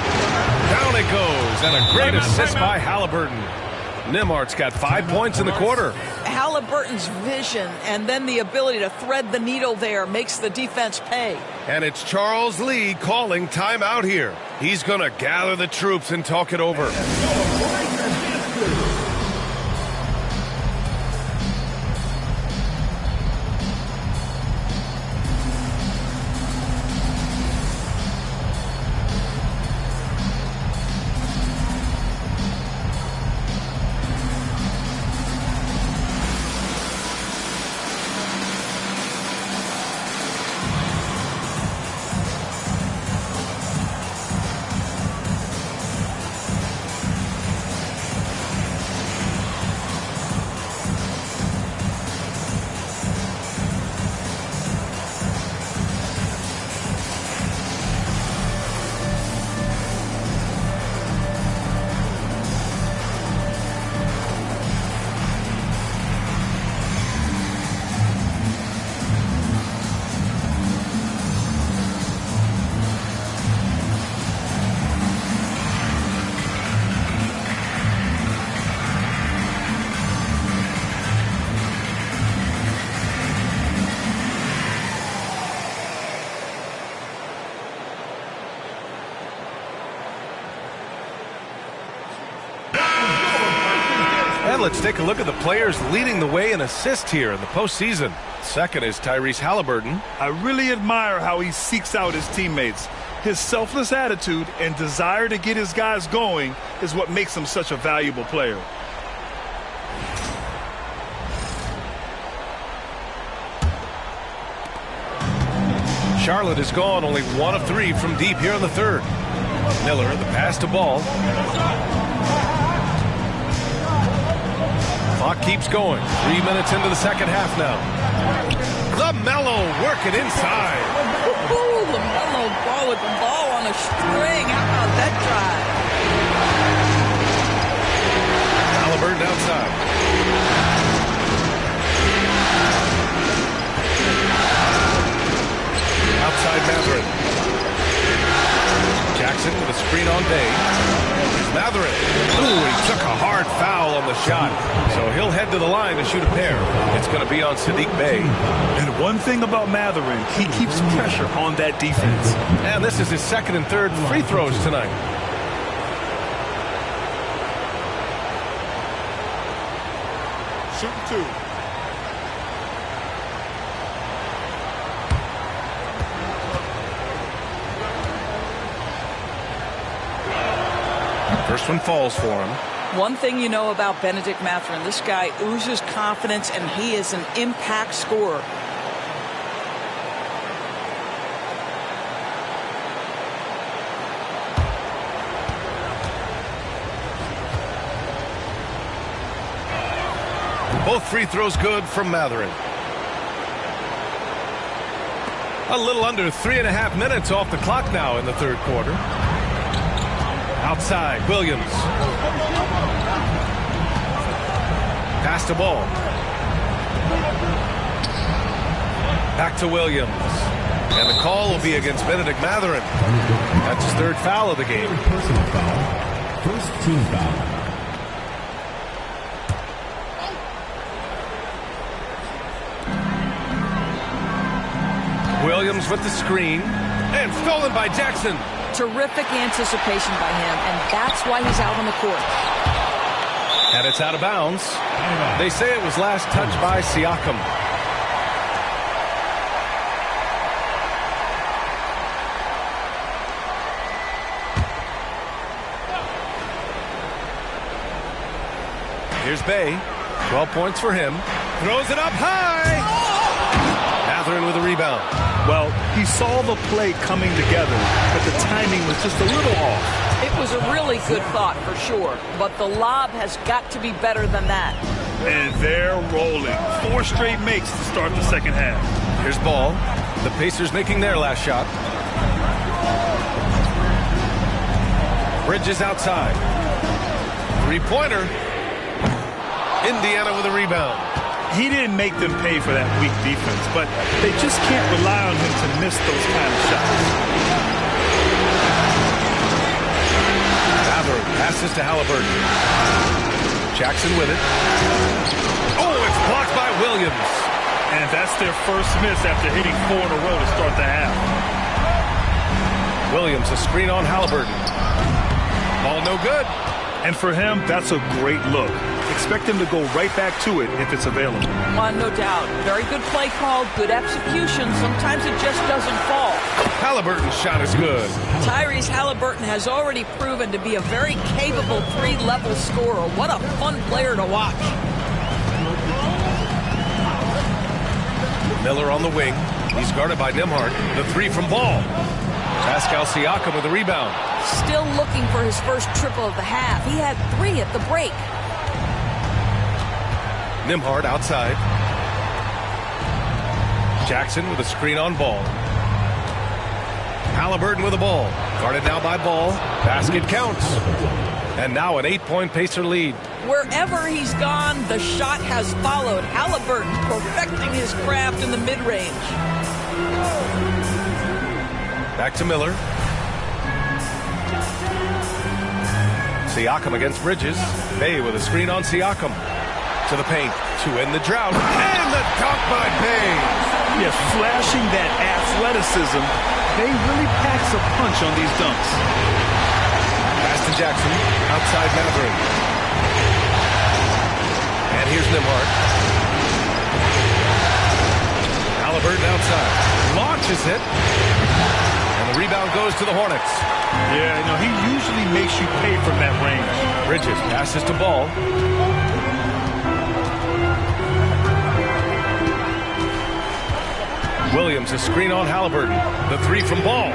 Down it goes, and a great assist by Halliburton. Nembhard's got 5 points in the quarter. Halliburton's vision and then the ability to thread the needle there makes the defense pay. And it's Charles Lee calling timeout here. He's going to gather the troops and talk it over. And let's take a look at the players leading the way in assists here in the postseason. Second is Tyrese Halliburton. I really admire how he seeks out his teammates. His selfless attitude and desire to get his guys going is what makes him such a valuable player. Charlotte is gone only 1 of 3 from deep here in the third. Miller, the pass to Ball. Clock keeps going. 3 minutes into the second half now. LaMelo working inside. Ooh, LaMelo Ball with the ball on a string. How about that drive? Halliburton outside. Outside Mathurin. Jackson with a screen on Bay. Mathurin. Ooh, he took a hard foul on the shot. So he'll head to the line to shoot a pair. It's going to be on Saddiq Bey. And one thing about Mathurin, he keeps pressure on that defense. And this is his second and third free throws tonight. Shooting 2. First one falls for him. One thing you know about Bennedict Mathurin, this guy oozes confidence, and he is an impact scorer. Both free throws good from Mathurin. A little under 3.5 minutes off the clock now in the third quarter. Outside, Williams. Pass to Ball. Back to Williams. And the call will be against Benedict Mathurin. That's his third foul of the game. Personal foul. First team foul. Williams with the screen. And stolen by Jackson. Terrific anticipation by him, and that's why he's out on the court. And it's out of bounds. They say it was last touched by Siakam. Here's Bay. 12 points for him. Throws it up high. Mathurin with a rebound. Well, he saw the play coming together, but the timing was just a little off. It was a really good thought for sure, but the lob has got to be better than that. And they're rolling. 4 straight makes to start the second half. Here's Ball. The Pacers making their last shot. Bridges outside. Three-pointer. Indiana with a rebound. He didn't make them pay for that weak defense, but they just can't rely on him to miss those kind of shots. Mathurin passes to Halliburton. Jackson with it. Oh, it's blocked by Williams. And that's their first miss after hitting 4 in a row to start the half. Williams, a screen on Halliburton. Ball no good. And for him, that's a great look. Expect him to go right back to it if it's available. No doubt. Very good play call, good execution. Sometimes it just doesn't fall. Halliburton's shot is good. Tyrese Halliburton has already proven to be a very capable 3-level scorer. What a fun player to watch. Miller on the wing. He's guarded by Nembhard. The three from Ball. Pascal Siakam with the rebound. Still looking for his first triple of the half. He had 3 at the break. Nembhard outside. Jackson with a screen on Ball. Halliburton with the ball. Guarded now by Ball. Basket counts. And now an 8-point Pacer lead. Wherever he's gone, the shot has followed. Halliburton perfecting his craft in the mid-range. Back to Miller. Siakam against Bridges. Bay with a screen on Siakam. To the paint to end the drought. And the dunk by Bay. Yes, flashing that athleticism. They really packs a punch on these dunks. Pass to Jackson. Outside Mathurin. And here's Nembhard. Halliburton outside. Launches it. And the rebound goes to the Hornets. Yeah, he usually makes you pay from that range. Bridges passes to Ball. Williams, a screen on Halliburton. The three from Ball.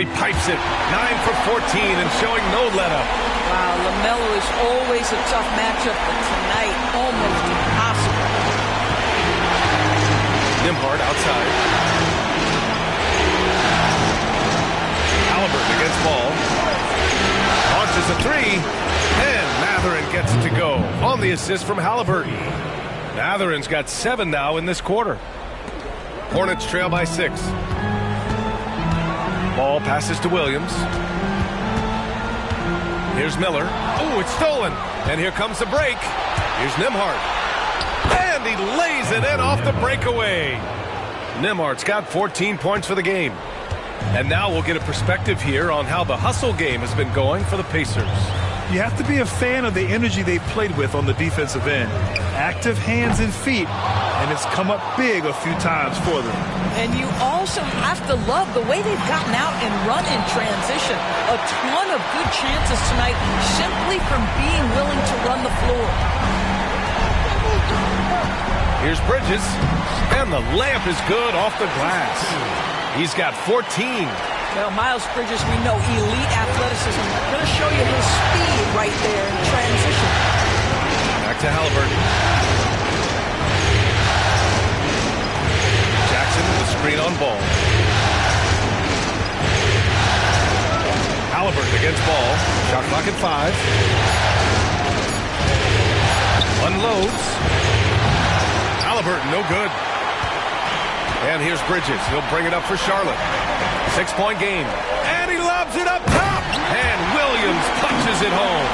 He pipes it. 9 for 14 and showing no let-up. Wow, LaMelo is always a tough matchup, but tonight almost impossible. Nembhard outside. Halliburton against Ball. Launches a three. And Mathurin gets it to go on the assist from Halliburton. Mathurin's got 7 now in this quarter. Hornets trail by 6. Ball passes to Williams. Here's Miller. Oh, it's stolen. And here comes the break. Here's Nembhard. And he lays it in off the breakaway. Nembhard's got 14 points for the game. And now we'll get a perspective here on how the hustle game has been going for the Pacers. You have to be a fan of the energy they've played with on the defensive end. Active hands and feet, and it's come up big a few times for them. And you also have to love the way they've gotten out and run in transition. A ton of good chances tonight simply from being willing to run the floor. Here's Bridges, and the layup is good off the glass. He's got 14. Well, Miles Bridges, we know elite athleticism. Going to show you his speed right there in transition. Back to Halliburton. Jackson with a screen on Ball. Halliburton against Ball. Shot clock at 5. Unloads. Halliburton, no good. And here's Bridges. He'll bring it up for Charlotte. 6-point game. And he lobs it up top. And Williams punches it home.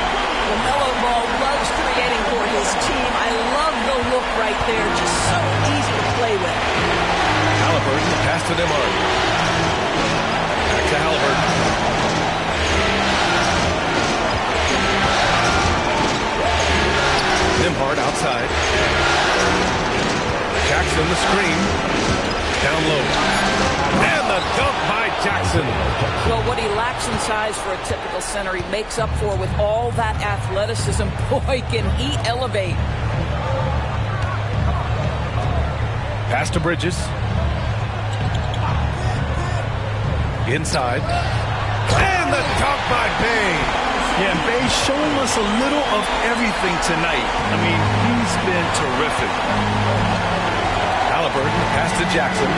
LaMelo Ball loves creating for his team. I love the look right there. Just so easy to play with. Halliburton, pass to Nembhard. Back to Halliburton. Nembhard outside. Jackson the screen. Down low. And the dunk by Jackson. Well, what he lacks in size for a typical center, he makes up for with all that athleticism. Boy, can he elevate. Pass to Bridges. Inside. And the dunk by Bey. Yeah, Bey's showing us a little of everything tonight. I mean, he's been terrific. Halliburton, pass to Jackson.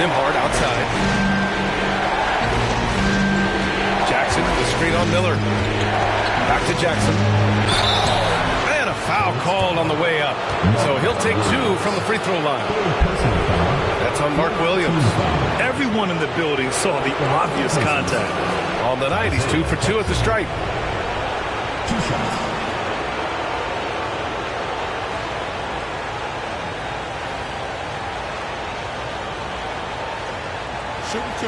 Nembhard outside. Jackson, the screen on Miller. Back to Jackson. And a foul called on the way up. So he'll take 2 from the free throw line. That's on Mark Williams. Everyone in the building saw the obvious contact. On the night, he's 2 for 2 at the stripe. 2 shots. Shooting 2.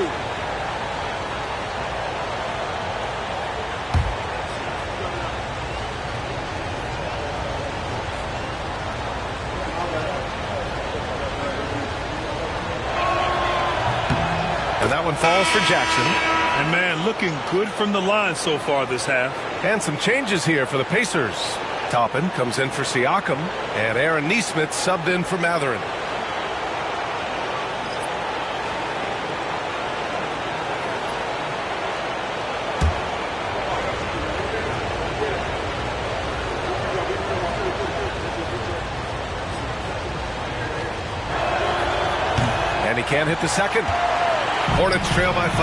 And that one falls for Jackson. And, man, looking good from the line so far this half. And some changes here for the Pacers. Toppin comes in for Siakam. And Aaron Nesmith subbed in for Mathurin. And he can't hit the second. Hornets trail by 5.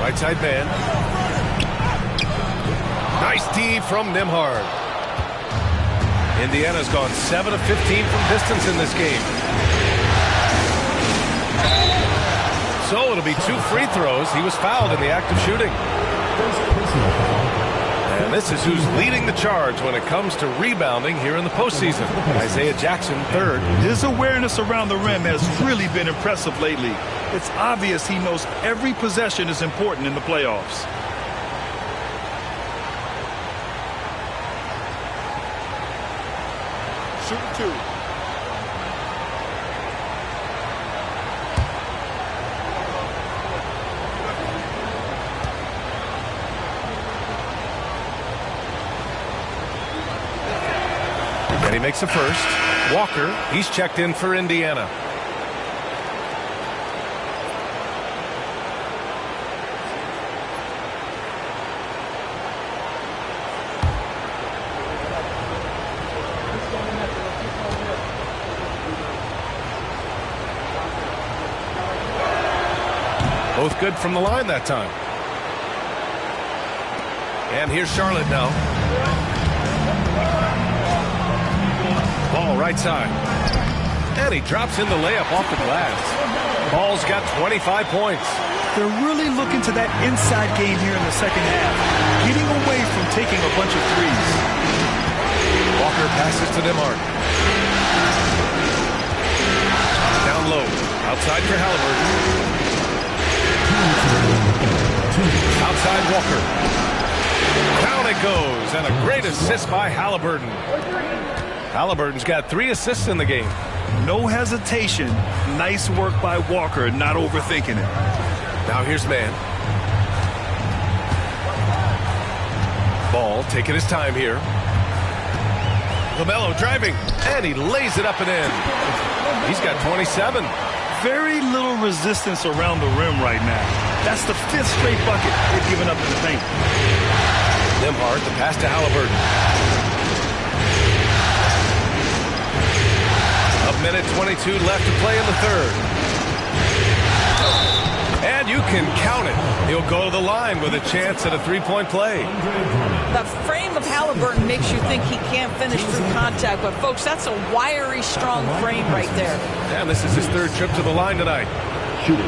Right side man. Nice D from Nembhard. Indiana's gone 7 of 15 from distance in this game. So it'll be 2 free throws. He was fouled in the act of shooting. And this is who's leading the charge when it comes to rebounding here in the postseason. Isaiah Jackson, 3rd. His awareness around the rim has really been impressive lately. It's obvious he knows every possession is important in the playoffs. Shooting 2. And he makes a first. Walker, he's checked in for Indiana. Both good from the line that time. And here's Charlotte now. Ball right side. And he drops in the layup off the glass. Ball's got 25 points. They're really looking to that inside game here in the second half, getting away from taking a bunch of threes. Walker passes to Nembhard. Down low. Outside for Halliburton. Outside Walker. Down it goes. And a great assist by Halliburton. Halliburton's got 3 assists in the game. No hesitation. Nice work by Walker, not overthinking it. Now here's man. Ball taking his time here. LaMelo driving, and he lays it up and in. He's got 27. Very little resistance around the rim right now. That's the 5th straight bucket they've given up in the paint. Nembhard, the pass to Halliburton. A minute 22 left to play in the third. And you can count it. He'll go to the line with a chance at a three-point play. The frame of Halliburton makes you think he can't finish through contact, but folks, that's a wiry, strong frame right there. And this is his third trip to the line tonight. Shooting.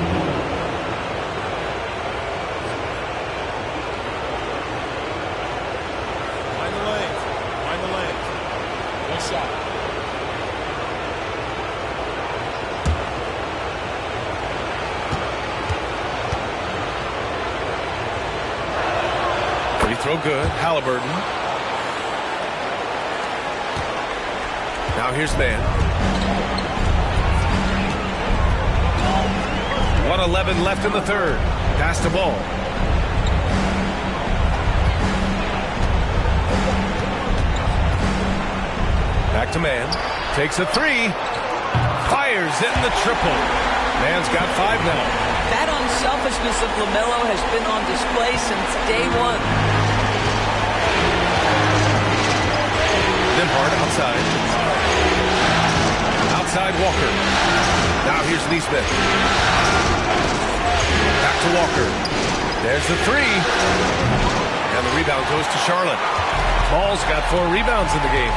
Find the lane. Find the lane. One shot. Free throw good. Halliburton. Now here's Mann. 1:11 left in the third. Pass the ball. Back to Mann. Takes a three. Fires in the triple. Mann's got 5 now. That unselfishness of LaMelo has been on display since day one. Nembhard outside. Outside Walker. Now here's Nesmith. Back to Walker. There's the three. And the rebound goes to Charlotte. Ball's got 4 rebounds in the game.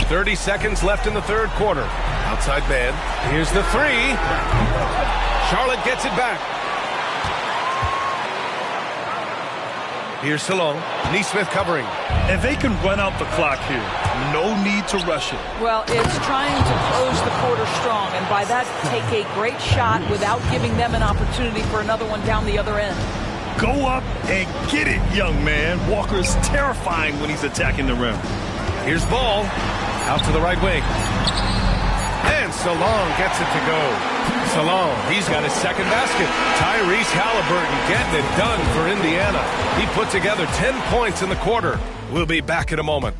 .30 seconds left in the third quarter. Outside Mann. Here's the three. Charlotte gets it back. Here's Salon. Nesmith covering. And they can run out the clock here. No need to rush it. Well, it's trying to close the quarter strong, and by that, take a great shot without giving them an opportunity for another one down the other end. Go up and get it, young man. Walker's terrifying when he's attacking the rim. Here's Ball. Out to the right wing. And Salon gets it to go. Salon, he's got his second basket. Tyrese Halliburton getting it done for Indiana. He put together 10 points in the quarter. We'll be back in a moment.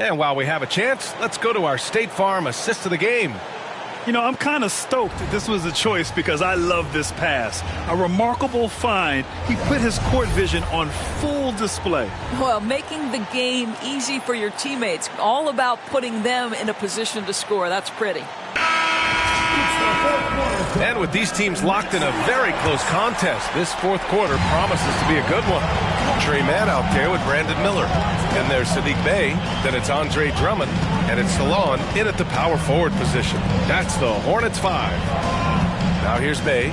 And while we have a chance, let's go to our State Farm assist of the game. You know, I'm kind of stoked this was a choice because I love this pass. A remarkable find. He put his court vision on full display. Well, making the game easy for your teammates. All about putting them in a position to score. That's pretty. And with these teams locked in a very close contest, this fourth quarter promises to be a good one. Trey Mann out there with Brandon Miller. And there's Saddiq Bey. Then it's Andre Drummond. And it's Salon in at the power forward position. That's the Hornets 5. Now here's Bey.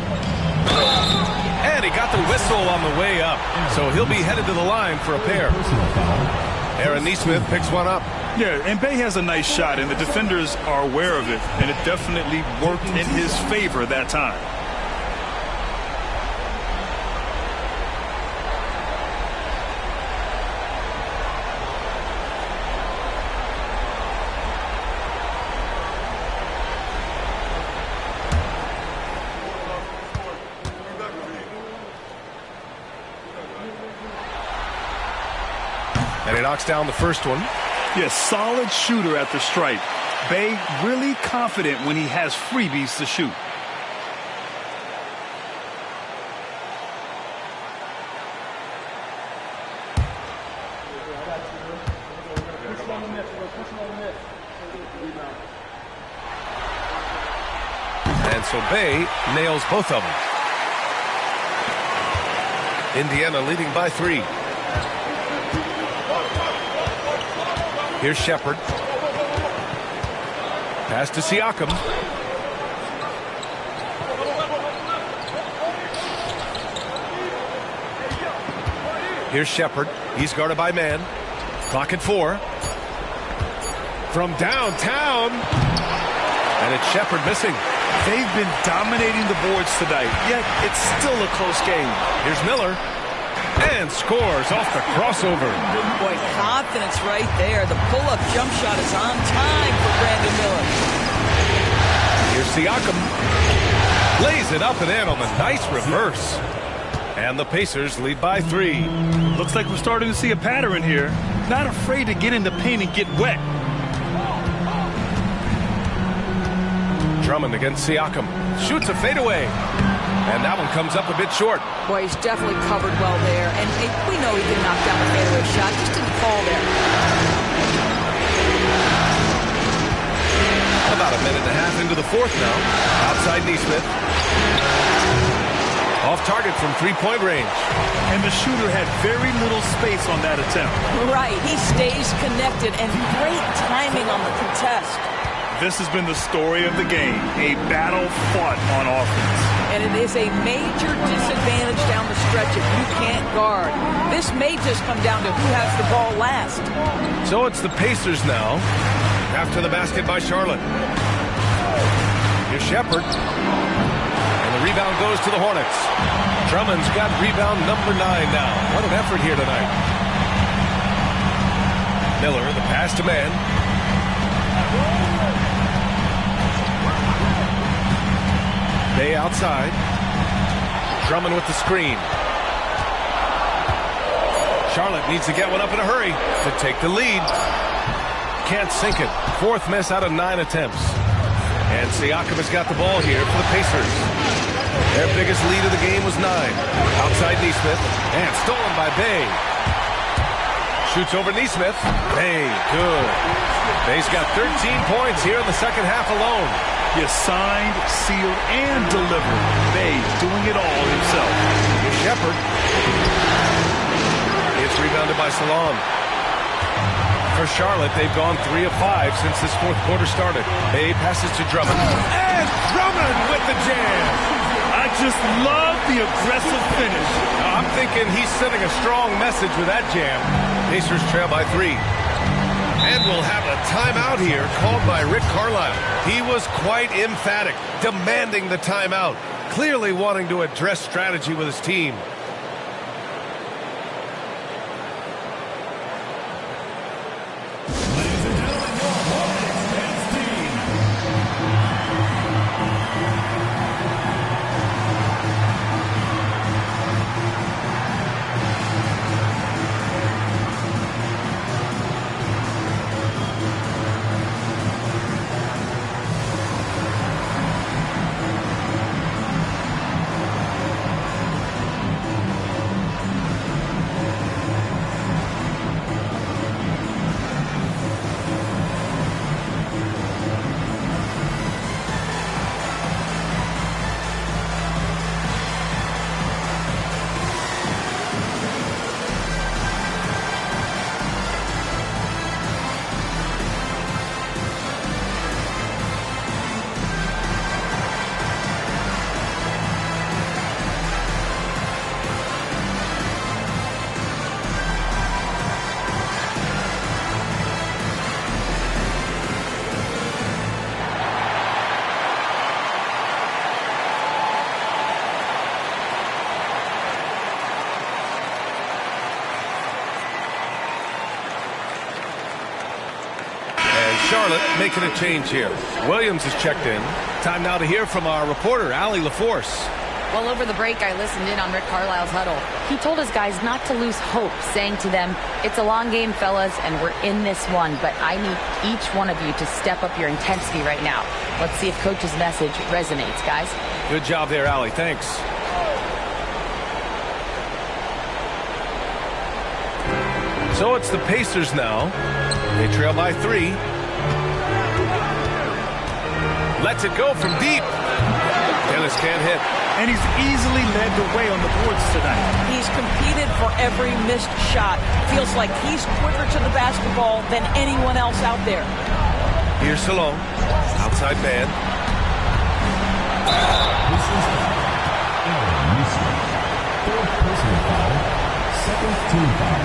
And he got the whistle on the way up. So he'll be headed to the line for a pair. Aaron Nesmith picks one up. Yeah, and Bey has a nice shot, and the defenders are aware of it, and it definitely worked in his favor that time. And he knocks down the first one. Yes, solid shooter at the stripe. Bey really confident when he has freebies to shoot. And so Bey nails both of them. Indiana leading by 3. Here's Shepard. Pass to Siakam. Here's Shepard. He's guarded by Mann. Clock at 4. From downtown. And it's Shepard missing. They've been dominating the boards tonight, yet it's still a close game. Here's Miller. And scores off the crossover. Boy, confidence right there. The pull-up jump shot is on time for Brandon Miller. Here's Siakam. Lays it up and in on the nice reverse. And the Pacers lead by 3. Looks like we're starting to see a pattern here. Not afraid to get in the paint and get wet. Drummond against Siakam. Shoots a fadeaway. And that one comes up a bit short. Boy, he's definitely covered well there. And we know he can knock down the fadeaway shot. Just didn't fall there. About a minute and a half into the fourth now. Outside Nesmith. Off target from three-point range. And the shooter had very little space on that attempt. Right. He stays connected and great timing on the contest. This has been the story of the game. A battle fought on offense. And it is a major disadvantage down the stretch if you can't guard. This may just come down to who has the ball last. So it's the Pacers now. After the basket by Charlotte. Here's Shepherd. And the rebound goes to the Hornets. Drummond's got rebound number 9 now. What an effort here tonight. Miller, the pass to man. Bay outside. Drummond with the screen. Charlotte needs to get one up in a hurry to take the lead. Can't sink it. 4th miss out of 9 attempts. And Siakam has got the ball here for the Pacers. Their biggest lead of the game was 9. Outside Nesmith. And stolen by Bay. Shoots over Nesmith. Bay, good. Bay's got 13 points here in the second half alone. He signed, sealed, and delivered. Bay doing it all himself. Shepherd. It's rebounded by Salon. For Charlotte, they've gone 3 of 5 since this fourth quarter started. Bay passes to Drummond. And Drummond with the jam. I just love the aggressive finish. I'm thinking he's sending a strong message with that jam. Pacers trail by 3. And we'll have a timeout here called by Rick Carlisle. He was quite emphatic, demanding the timeout, clearly wanting to address strategy with his team. Charlotte making a change here. Williams is checked in. Time now to hear from our reporter, Allie LaForce. Well, over the break, I listened in on Rick Carlisle's huddle. He told his guys not to lose hope, saying to them, it's a long game, fellas, and we're in this one, but I need each one of you to step up your intensity right now. Let's see if Coach's message resonates, guys. Good job there, Allie. Thanks. So it's the Pacers now. They trail by 3. Lets it go from deep. Dennis can't hit. And he's easily led the way on the boards tonight. He's competed for every missed shot. Feels like he's quicker to the basketball than anyone else out there. Here's Salon. Outside man. This is Aaron Nesmith. 4th personal foul. 2nd team foul.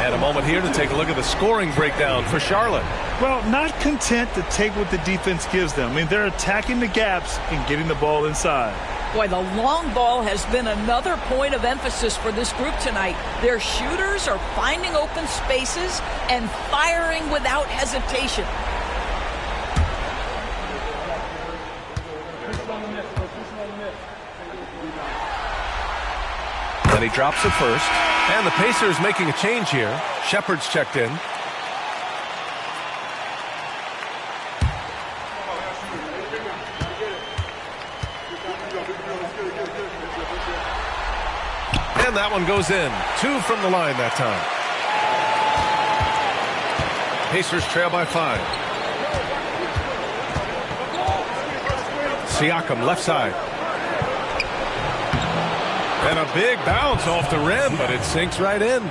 And a moment here to take a look at the scoring breakdown for Charlotte. Well, not content to take what the defense gives them. I mean, they're attacking the gaps and getting the ball inside. Boy, the long ball has been another point of emphasis for this group tonight. Their shooters are finding open spaces and firing without hesitation. But he drops it first. And the Pacers making a change here. Shepard's checked in. And that one goes in. 2 from the line that time. Pacers trail by 5. Siakam left side. And a big bounce off the rim, but it sinks right in.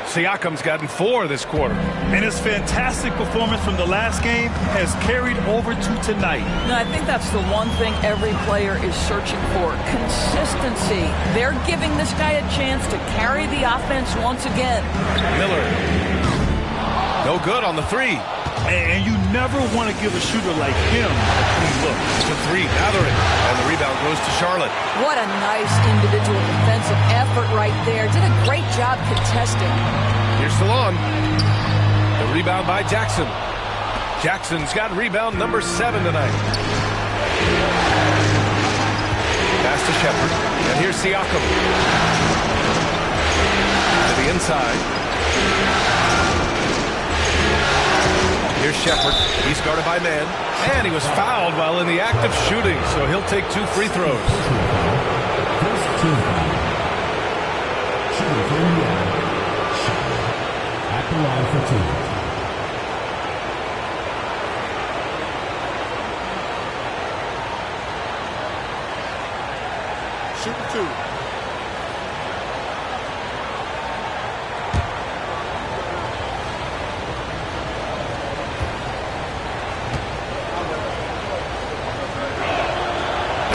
Siakam's gotten 4 this quarter. And his fantastic performance from the last game has carried over to tonight. No, I think that's the one thing every player is searching for. Consistency. They're giving this guy a chance to carry the offense once again. Miller. No good on the 3. And you never want to give a shooter like him a clean look. It's a 3, Mathurin. And the rebound goes to Charlotte. What a nice individual defensive effort right there. Did a great job contesting. Here's Salon. The rebound by Jackson. Jackson's got rebound number 7 tonight. Pass to Shepard. And here's Siakam. To the inside. Here's Shepard. He's guarded by man. And he was fouled while in the act of shooting, so he'll take 2 free throws. Shooting for Indiana. At the line for 2. Shooting 2.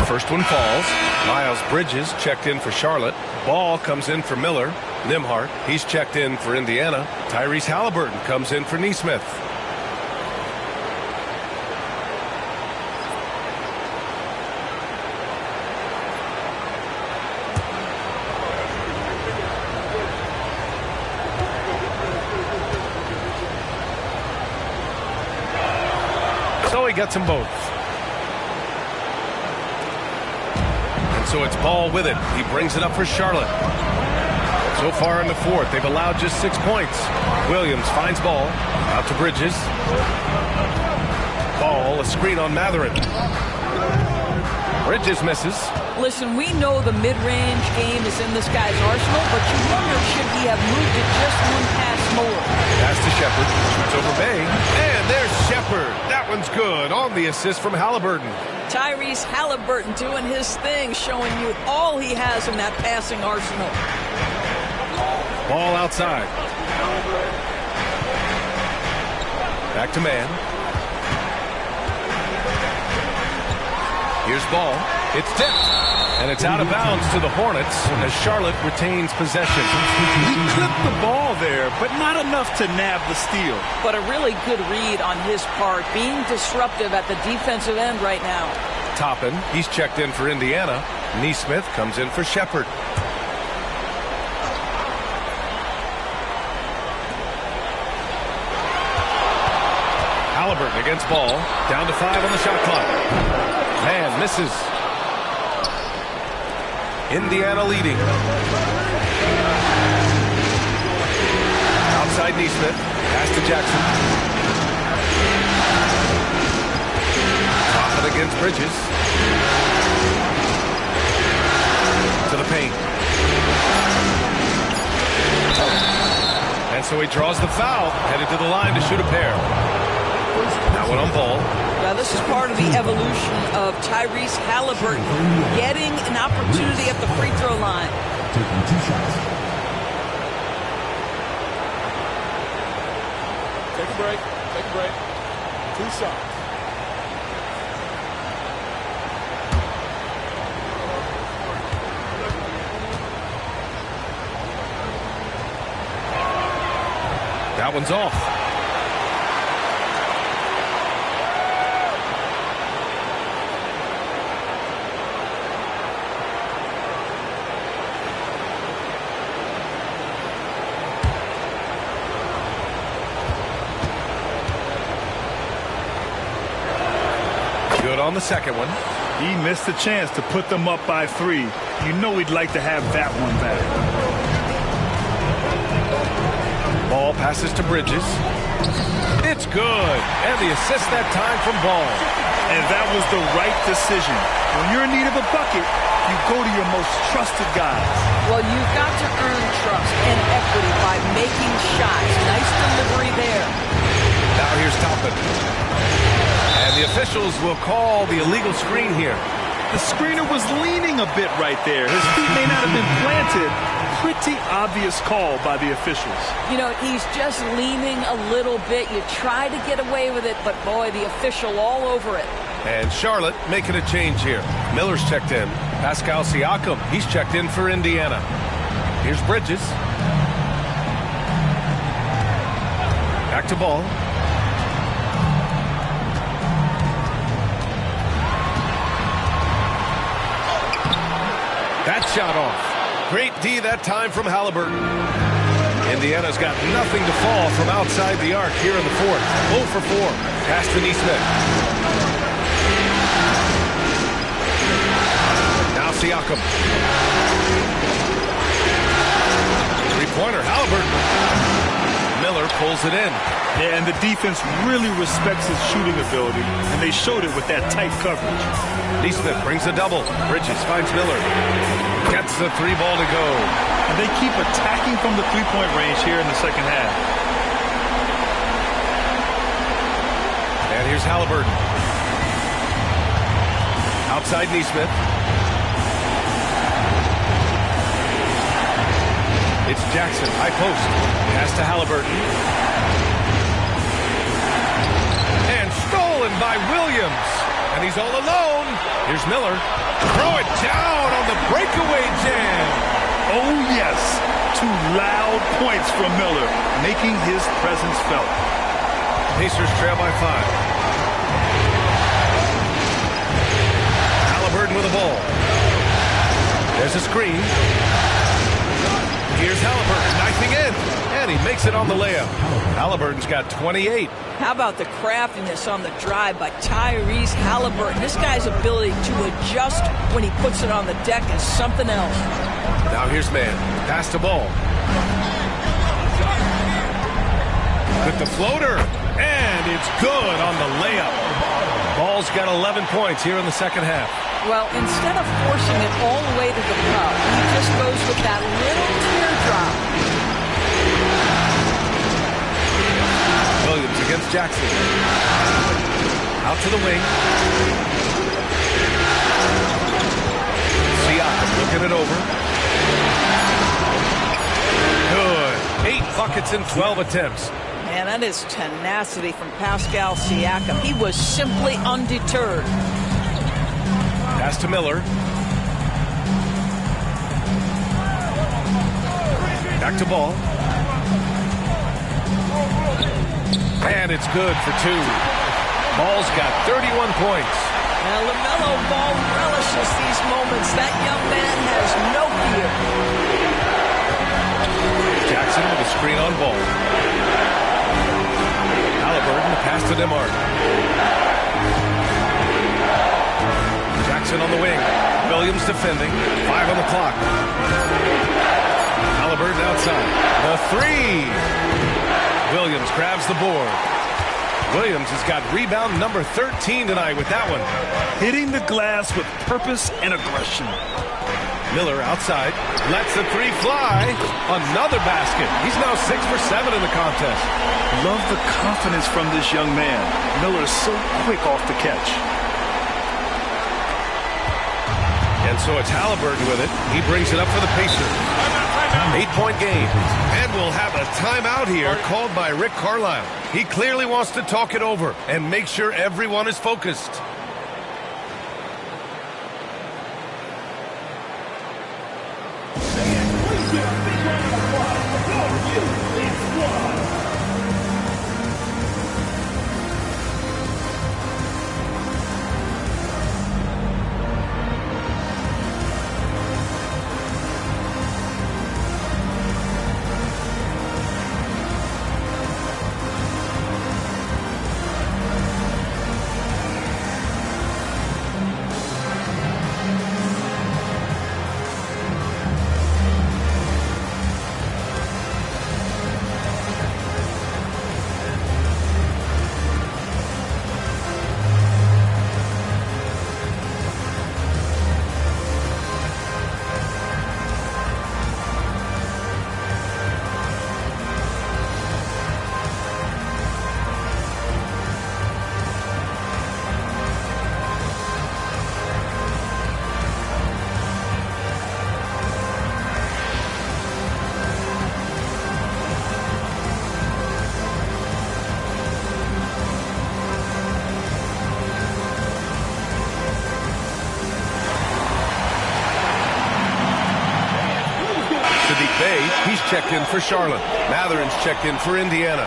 First one falls. Miles Bridges checked in for Charlotte. Ball comes in for Miller. Nembhard, he's checked in for Indiana. Tyrese Halliburton comes in for Nesmith. So he gets them both. So it's Ball with it. He brings it up for Charlotte. So far in the 4th, they've allowed just 6 points. Williams finds Ball. Out to Bridges. Ball, a screen on Mathurin. Bridges misses. Listen, we know the mid-range game is in this guy's arsenal, but you wonder should he have moved it just one pass more. Pass to Shepard. Shoots over Bay. And there's Shepard. That one's good on the assist from Halliburton. Tyrese Halliburton doing his thing, showing you all he has in that passing arsenal. Ball outside. Back to man. Here's Ball. It's tipped. And it's out of bounds to the Hornets as Charlotte retains possession. He clipped the ball there, but not enough to nab the steal. But a really good read on his part, being disruptive at the defensive end right now. Toppin, he's checked in for Indiana. Nesmith comes in for Shepard. Halliburton against Ball. Down to 5 on the shot clock. Man misses. Indiana leading. Outside Nesmith. Pass to Jackson. Toppin against Bridges. To the paint. And so he draws the foul. Headed to the line to shoot a pair. That one on Ball. Now this is part of the evolution of Tyrese Halliburton getting an opportunity at the free throw line. Taking 2 shots. Take a break. Take a break. 2 shots. That one's off. Good on the second one. He missed a chance to put them up by 3. You know he'd like to have that one back. Ball passes to Bridges. It's good. And the assist that time from Ball. And that was the right decision. When you're in need of a bucket, you go to your most trusted guys. Well, you've got to earn trust and equity by making shots. Nice delivery there. Now here's Toppin. And the officials will call the illegal screen here. The screener was leaning a bit right there. His feet may not have been planted. Pretty obvious call by the officials. You know, he's just leaning a little bit. You try to get away with it, but boy, the official all over it. And Charlotte making a change here. Miller's checked in. Pascal Siakam, he's checked in for Indiana. Here's Bridges. Back to Ball. That shot off. Great D that time from Halliburton. Indiana's got nothing to fall from outside the arc here in the fourth. 0 for 4. Pass to Nesmith. Now Siakam. Three-pointer, Halliburton. Miller pulls it in. Yeah, and the defense really respects his shooting ability, and they showed it with that tight coverage. Nesmith brings a double. Bridges finds Miller. Gets the three ball to go. And they keep attacking from the three-point range here in the second half. And here's Halliburton. Outside Nesmith. It's Jackson, high post. Pass to Halliburton. And stolen by Williams. And he's all alone. Here's Miller. Throw it down on the breakaway jam. Oh, yes. 2 loud points from Miller, making his presence felt. Pacers trail by 5. Halliburton with the ball. There's a screen. Here's Halliburton knifing in, and he makes it on the layup. Halliburton's got 28. How about the craftiness on the drive by Tyrese Halliburton? This guy's ability to adjust when he puts it on the deck is something else. Now here's Mann. Pass to Ball. With the floater, and it's good on the layup. Ball's got 11 points here in the second half. Well, instead of forcing it all the way to the cup, he just goes with that little teardrop. Williams against Jackson. Out to the wing. Siakam looking it over. Good. 8 buckets in 12 attempts. Man, that is tenacity from Pascal Siakam. He was simply undeterred. Pass to Miller. Back to Ball. And it's good for 2. Ball's got 31 points. Now LaMelo Ball relishes these moments. That young man has no fear. Jackson with a screen on Ball. Halliburton, pass to DeMar. Jackson on the wing. Williams defending. 5 on the clock. Halliburton outside. The 3. Williams grabs the board. Williams has got rebound number 13 tonight with that one. Hitting the glass with purpose and aggression. Miller outside. Lets the 3 fly. Another basket. He's now 6 for 7 in the contest. Love the confidence from this young man. Miller is so quick off the catch. And so it's Halliburton with it. He brings it up for the Pacers. 8-point game. And we'll have a timeout here called by Rick Carlisle. He clearly wants to talk it over and make sure everyone is focused. Bay, he's checked in for Charlotte. Matherin's checked in for Indiana.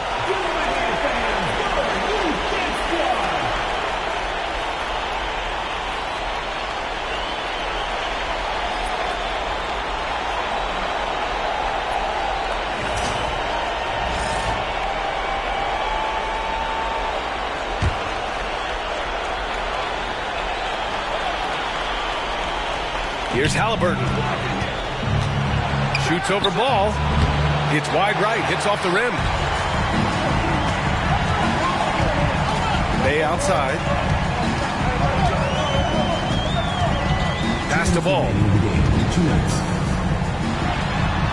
Here's Halliburton. Shoots over ball. Hits wide right. Hits off the rim. Bay outside. Pass the ball.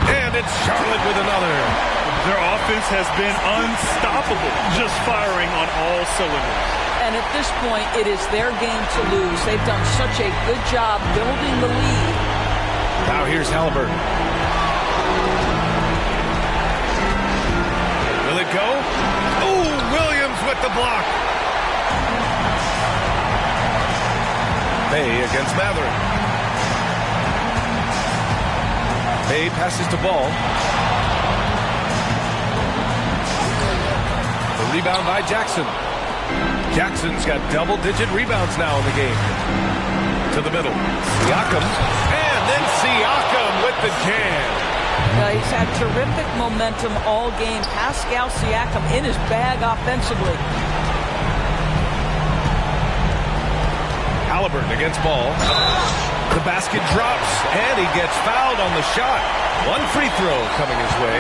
And it's Charlotte with another. Their offense has been unstoppable, just firing on all cylinders. And at this point, it is their game to lose. They've done such a good job building the lead. Now here's Halliburton. Will it go? Ooh, Williams with the block. Bay against Matherin. Bay passes to Ball. The rebound by Jackson. Jackson's got double-digit rebounds now in the game. To the middle. Siakam. And then Siakam with the jam. He's had terrific momentum all game. Pascal Siakam in his bag offensively. Halliburton against Ball. The basket drops, and he gets fouled on the shot. One free throw coming his way.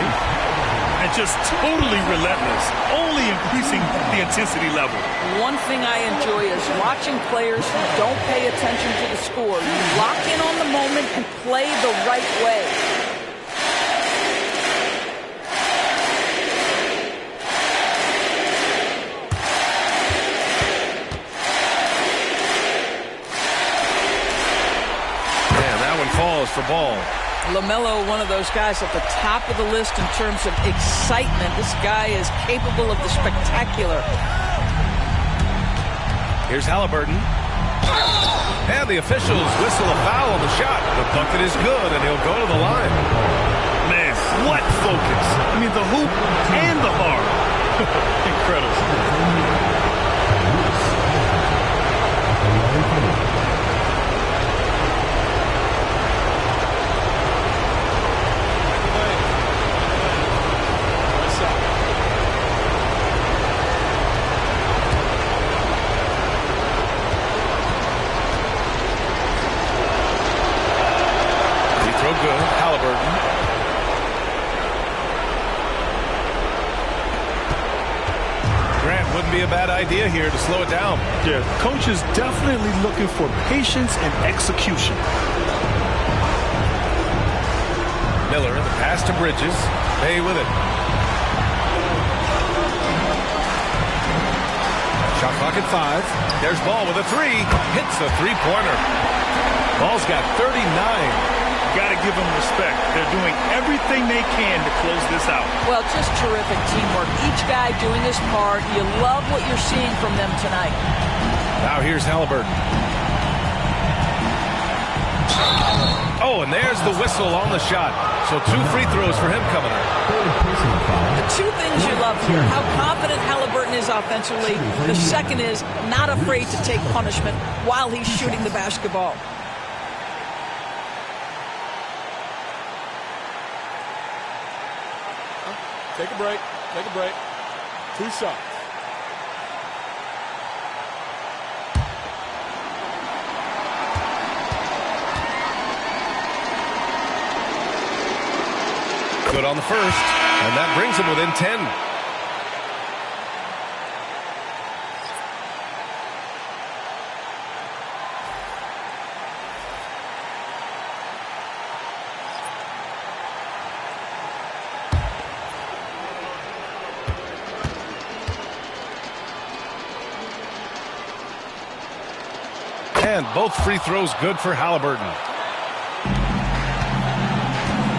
And just totally relentless, only increasing the intensity level. One thing I enjoy is watching players who don't pay attention to the score. You lock in on the moment and play the right way. Man, that one falls for Ball. LaMelo, one of those guys at the top of the list in terms of excitement. This guy is capable of the spectacular. Here's Halliburton. And the officials whistle a foul on the shot. The bucket is good, and he'll go to the line. Man, what focus. I mean, the hoop and the heart. Incredible. Good. Halliburton. Grant wouldn't be a bad idea here to slow it down. Yeah, coach is definitely looking for patience and execution. Miller, the pass to Bridges. Bay with it. Shot clock at 5. There's Ball with a 3. Hits the three-pointer. Ball's got 39. Got to give them respect. They're doing everything they can to close this out. Well, just terrific teamwork. Each guy doing his part. You love what you're seeing from them tonight. Now here's Halliburton. Oh, and there's the whistle on the shot. So 2 free throws for him coming up. The 2 things you love here, how confident Halliburton is offensively. The second is not afraid to take punishment while he's shooting the basketball. Take a break. Take a break. 2 shots. Good on the first, and that brings him within 10. And both free throws good for Halliburton.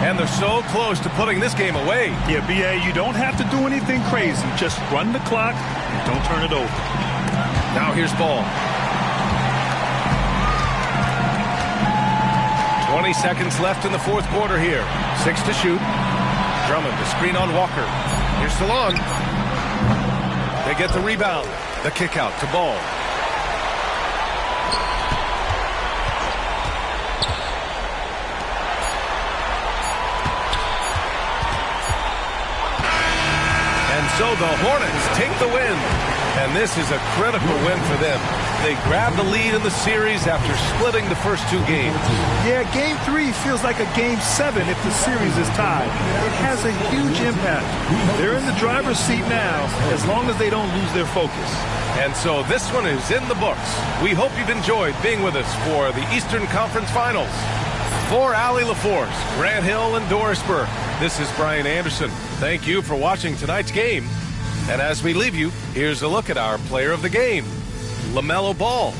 And they're so close to putting this game away. Yeah, B.A., you don't have to do anything crazy. Just run the clock and don't turn it over. Now here's Ball. 20 seconds left in the fourth quarter here. 6 to shoot. Drummond to screen on Walker. Here's Salon. They get the rebound. The kick out to Ball. And so the Hornets take the win. And this is a critical win for them. They grab the lead in the series after splitting the first two games. Yeah, Game 3 feels like a Game 7 if the series is tied. It has a huge impact. They're in the driver's seat now as long as they don't lose their focus. And so this one is in the books. We hope you've enjoyed being with us for the Eastern Conference Finals. For Allie LaForce, Grant Hill, and Doris Burke, this is Brian Anderson. Thank you for watching tonight's game. And as we leave you, here's a look at our player of the game, LaMelo Ball.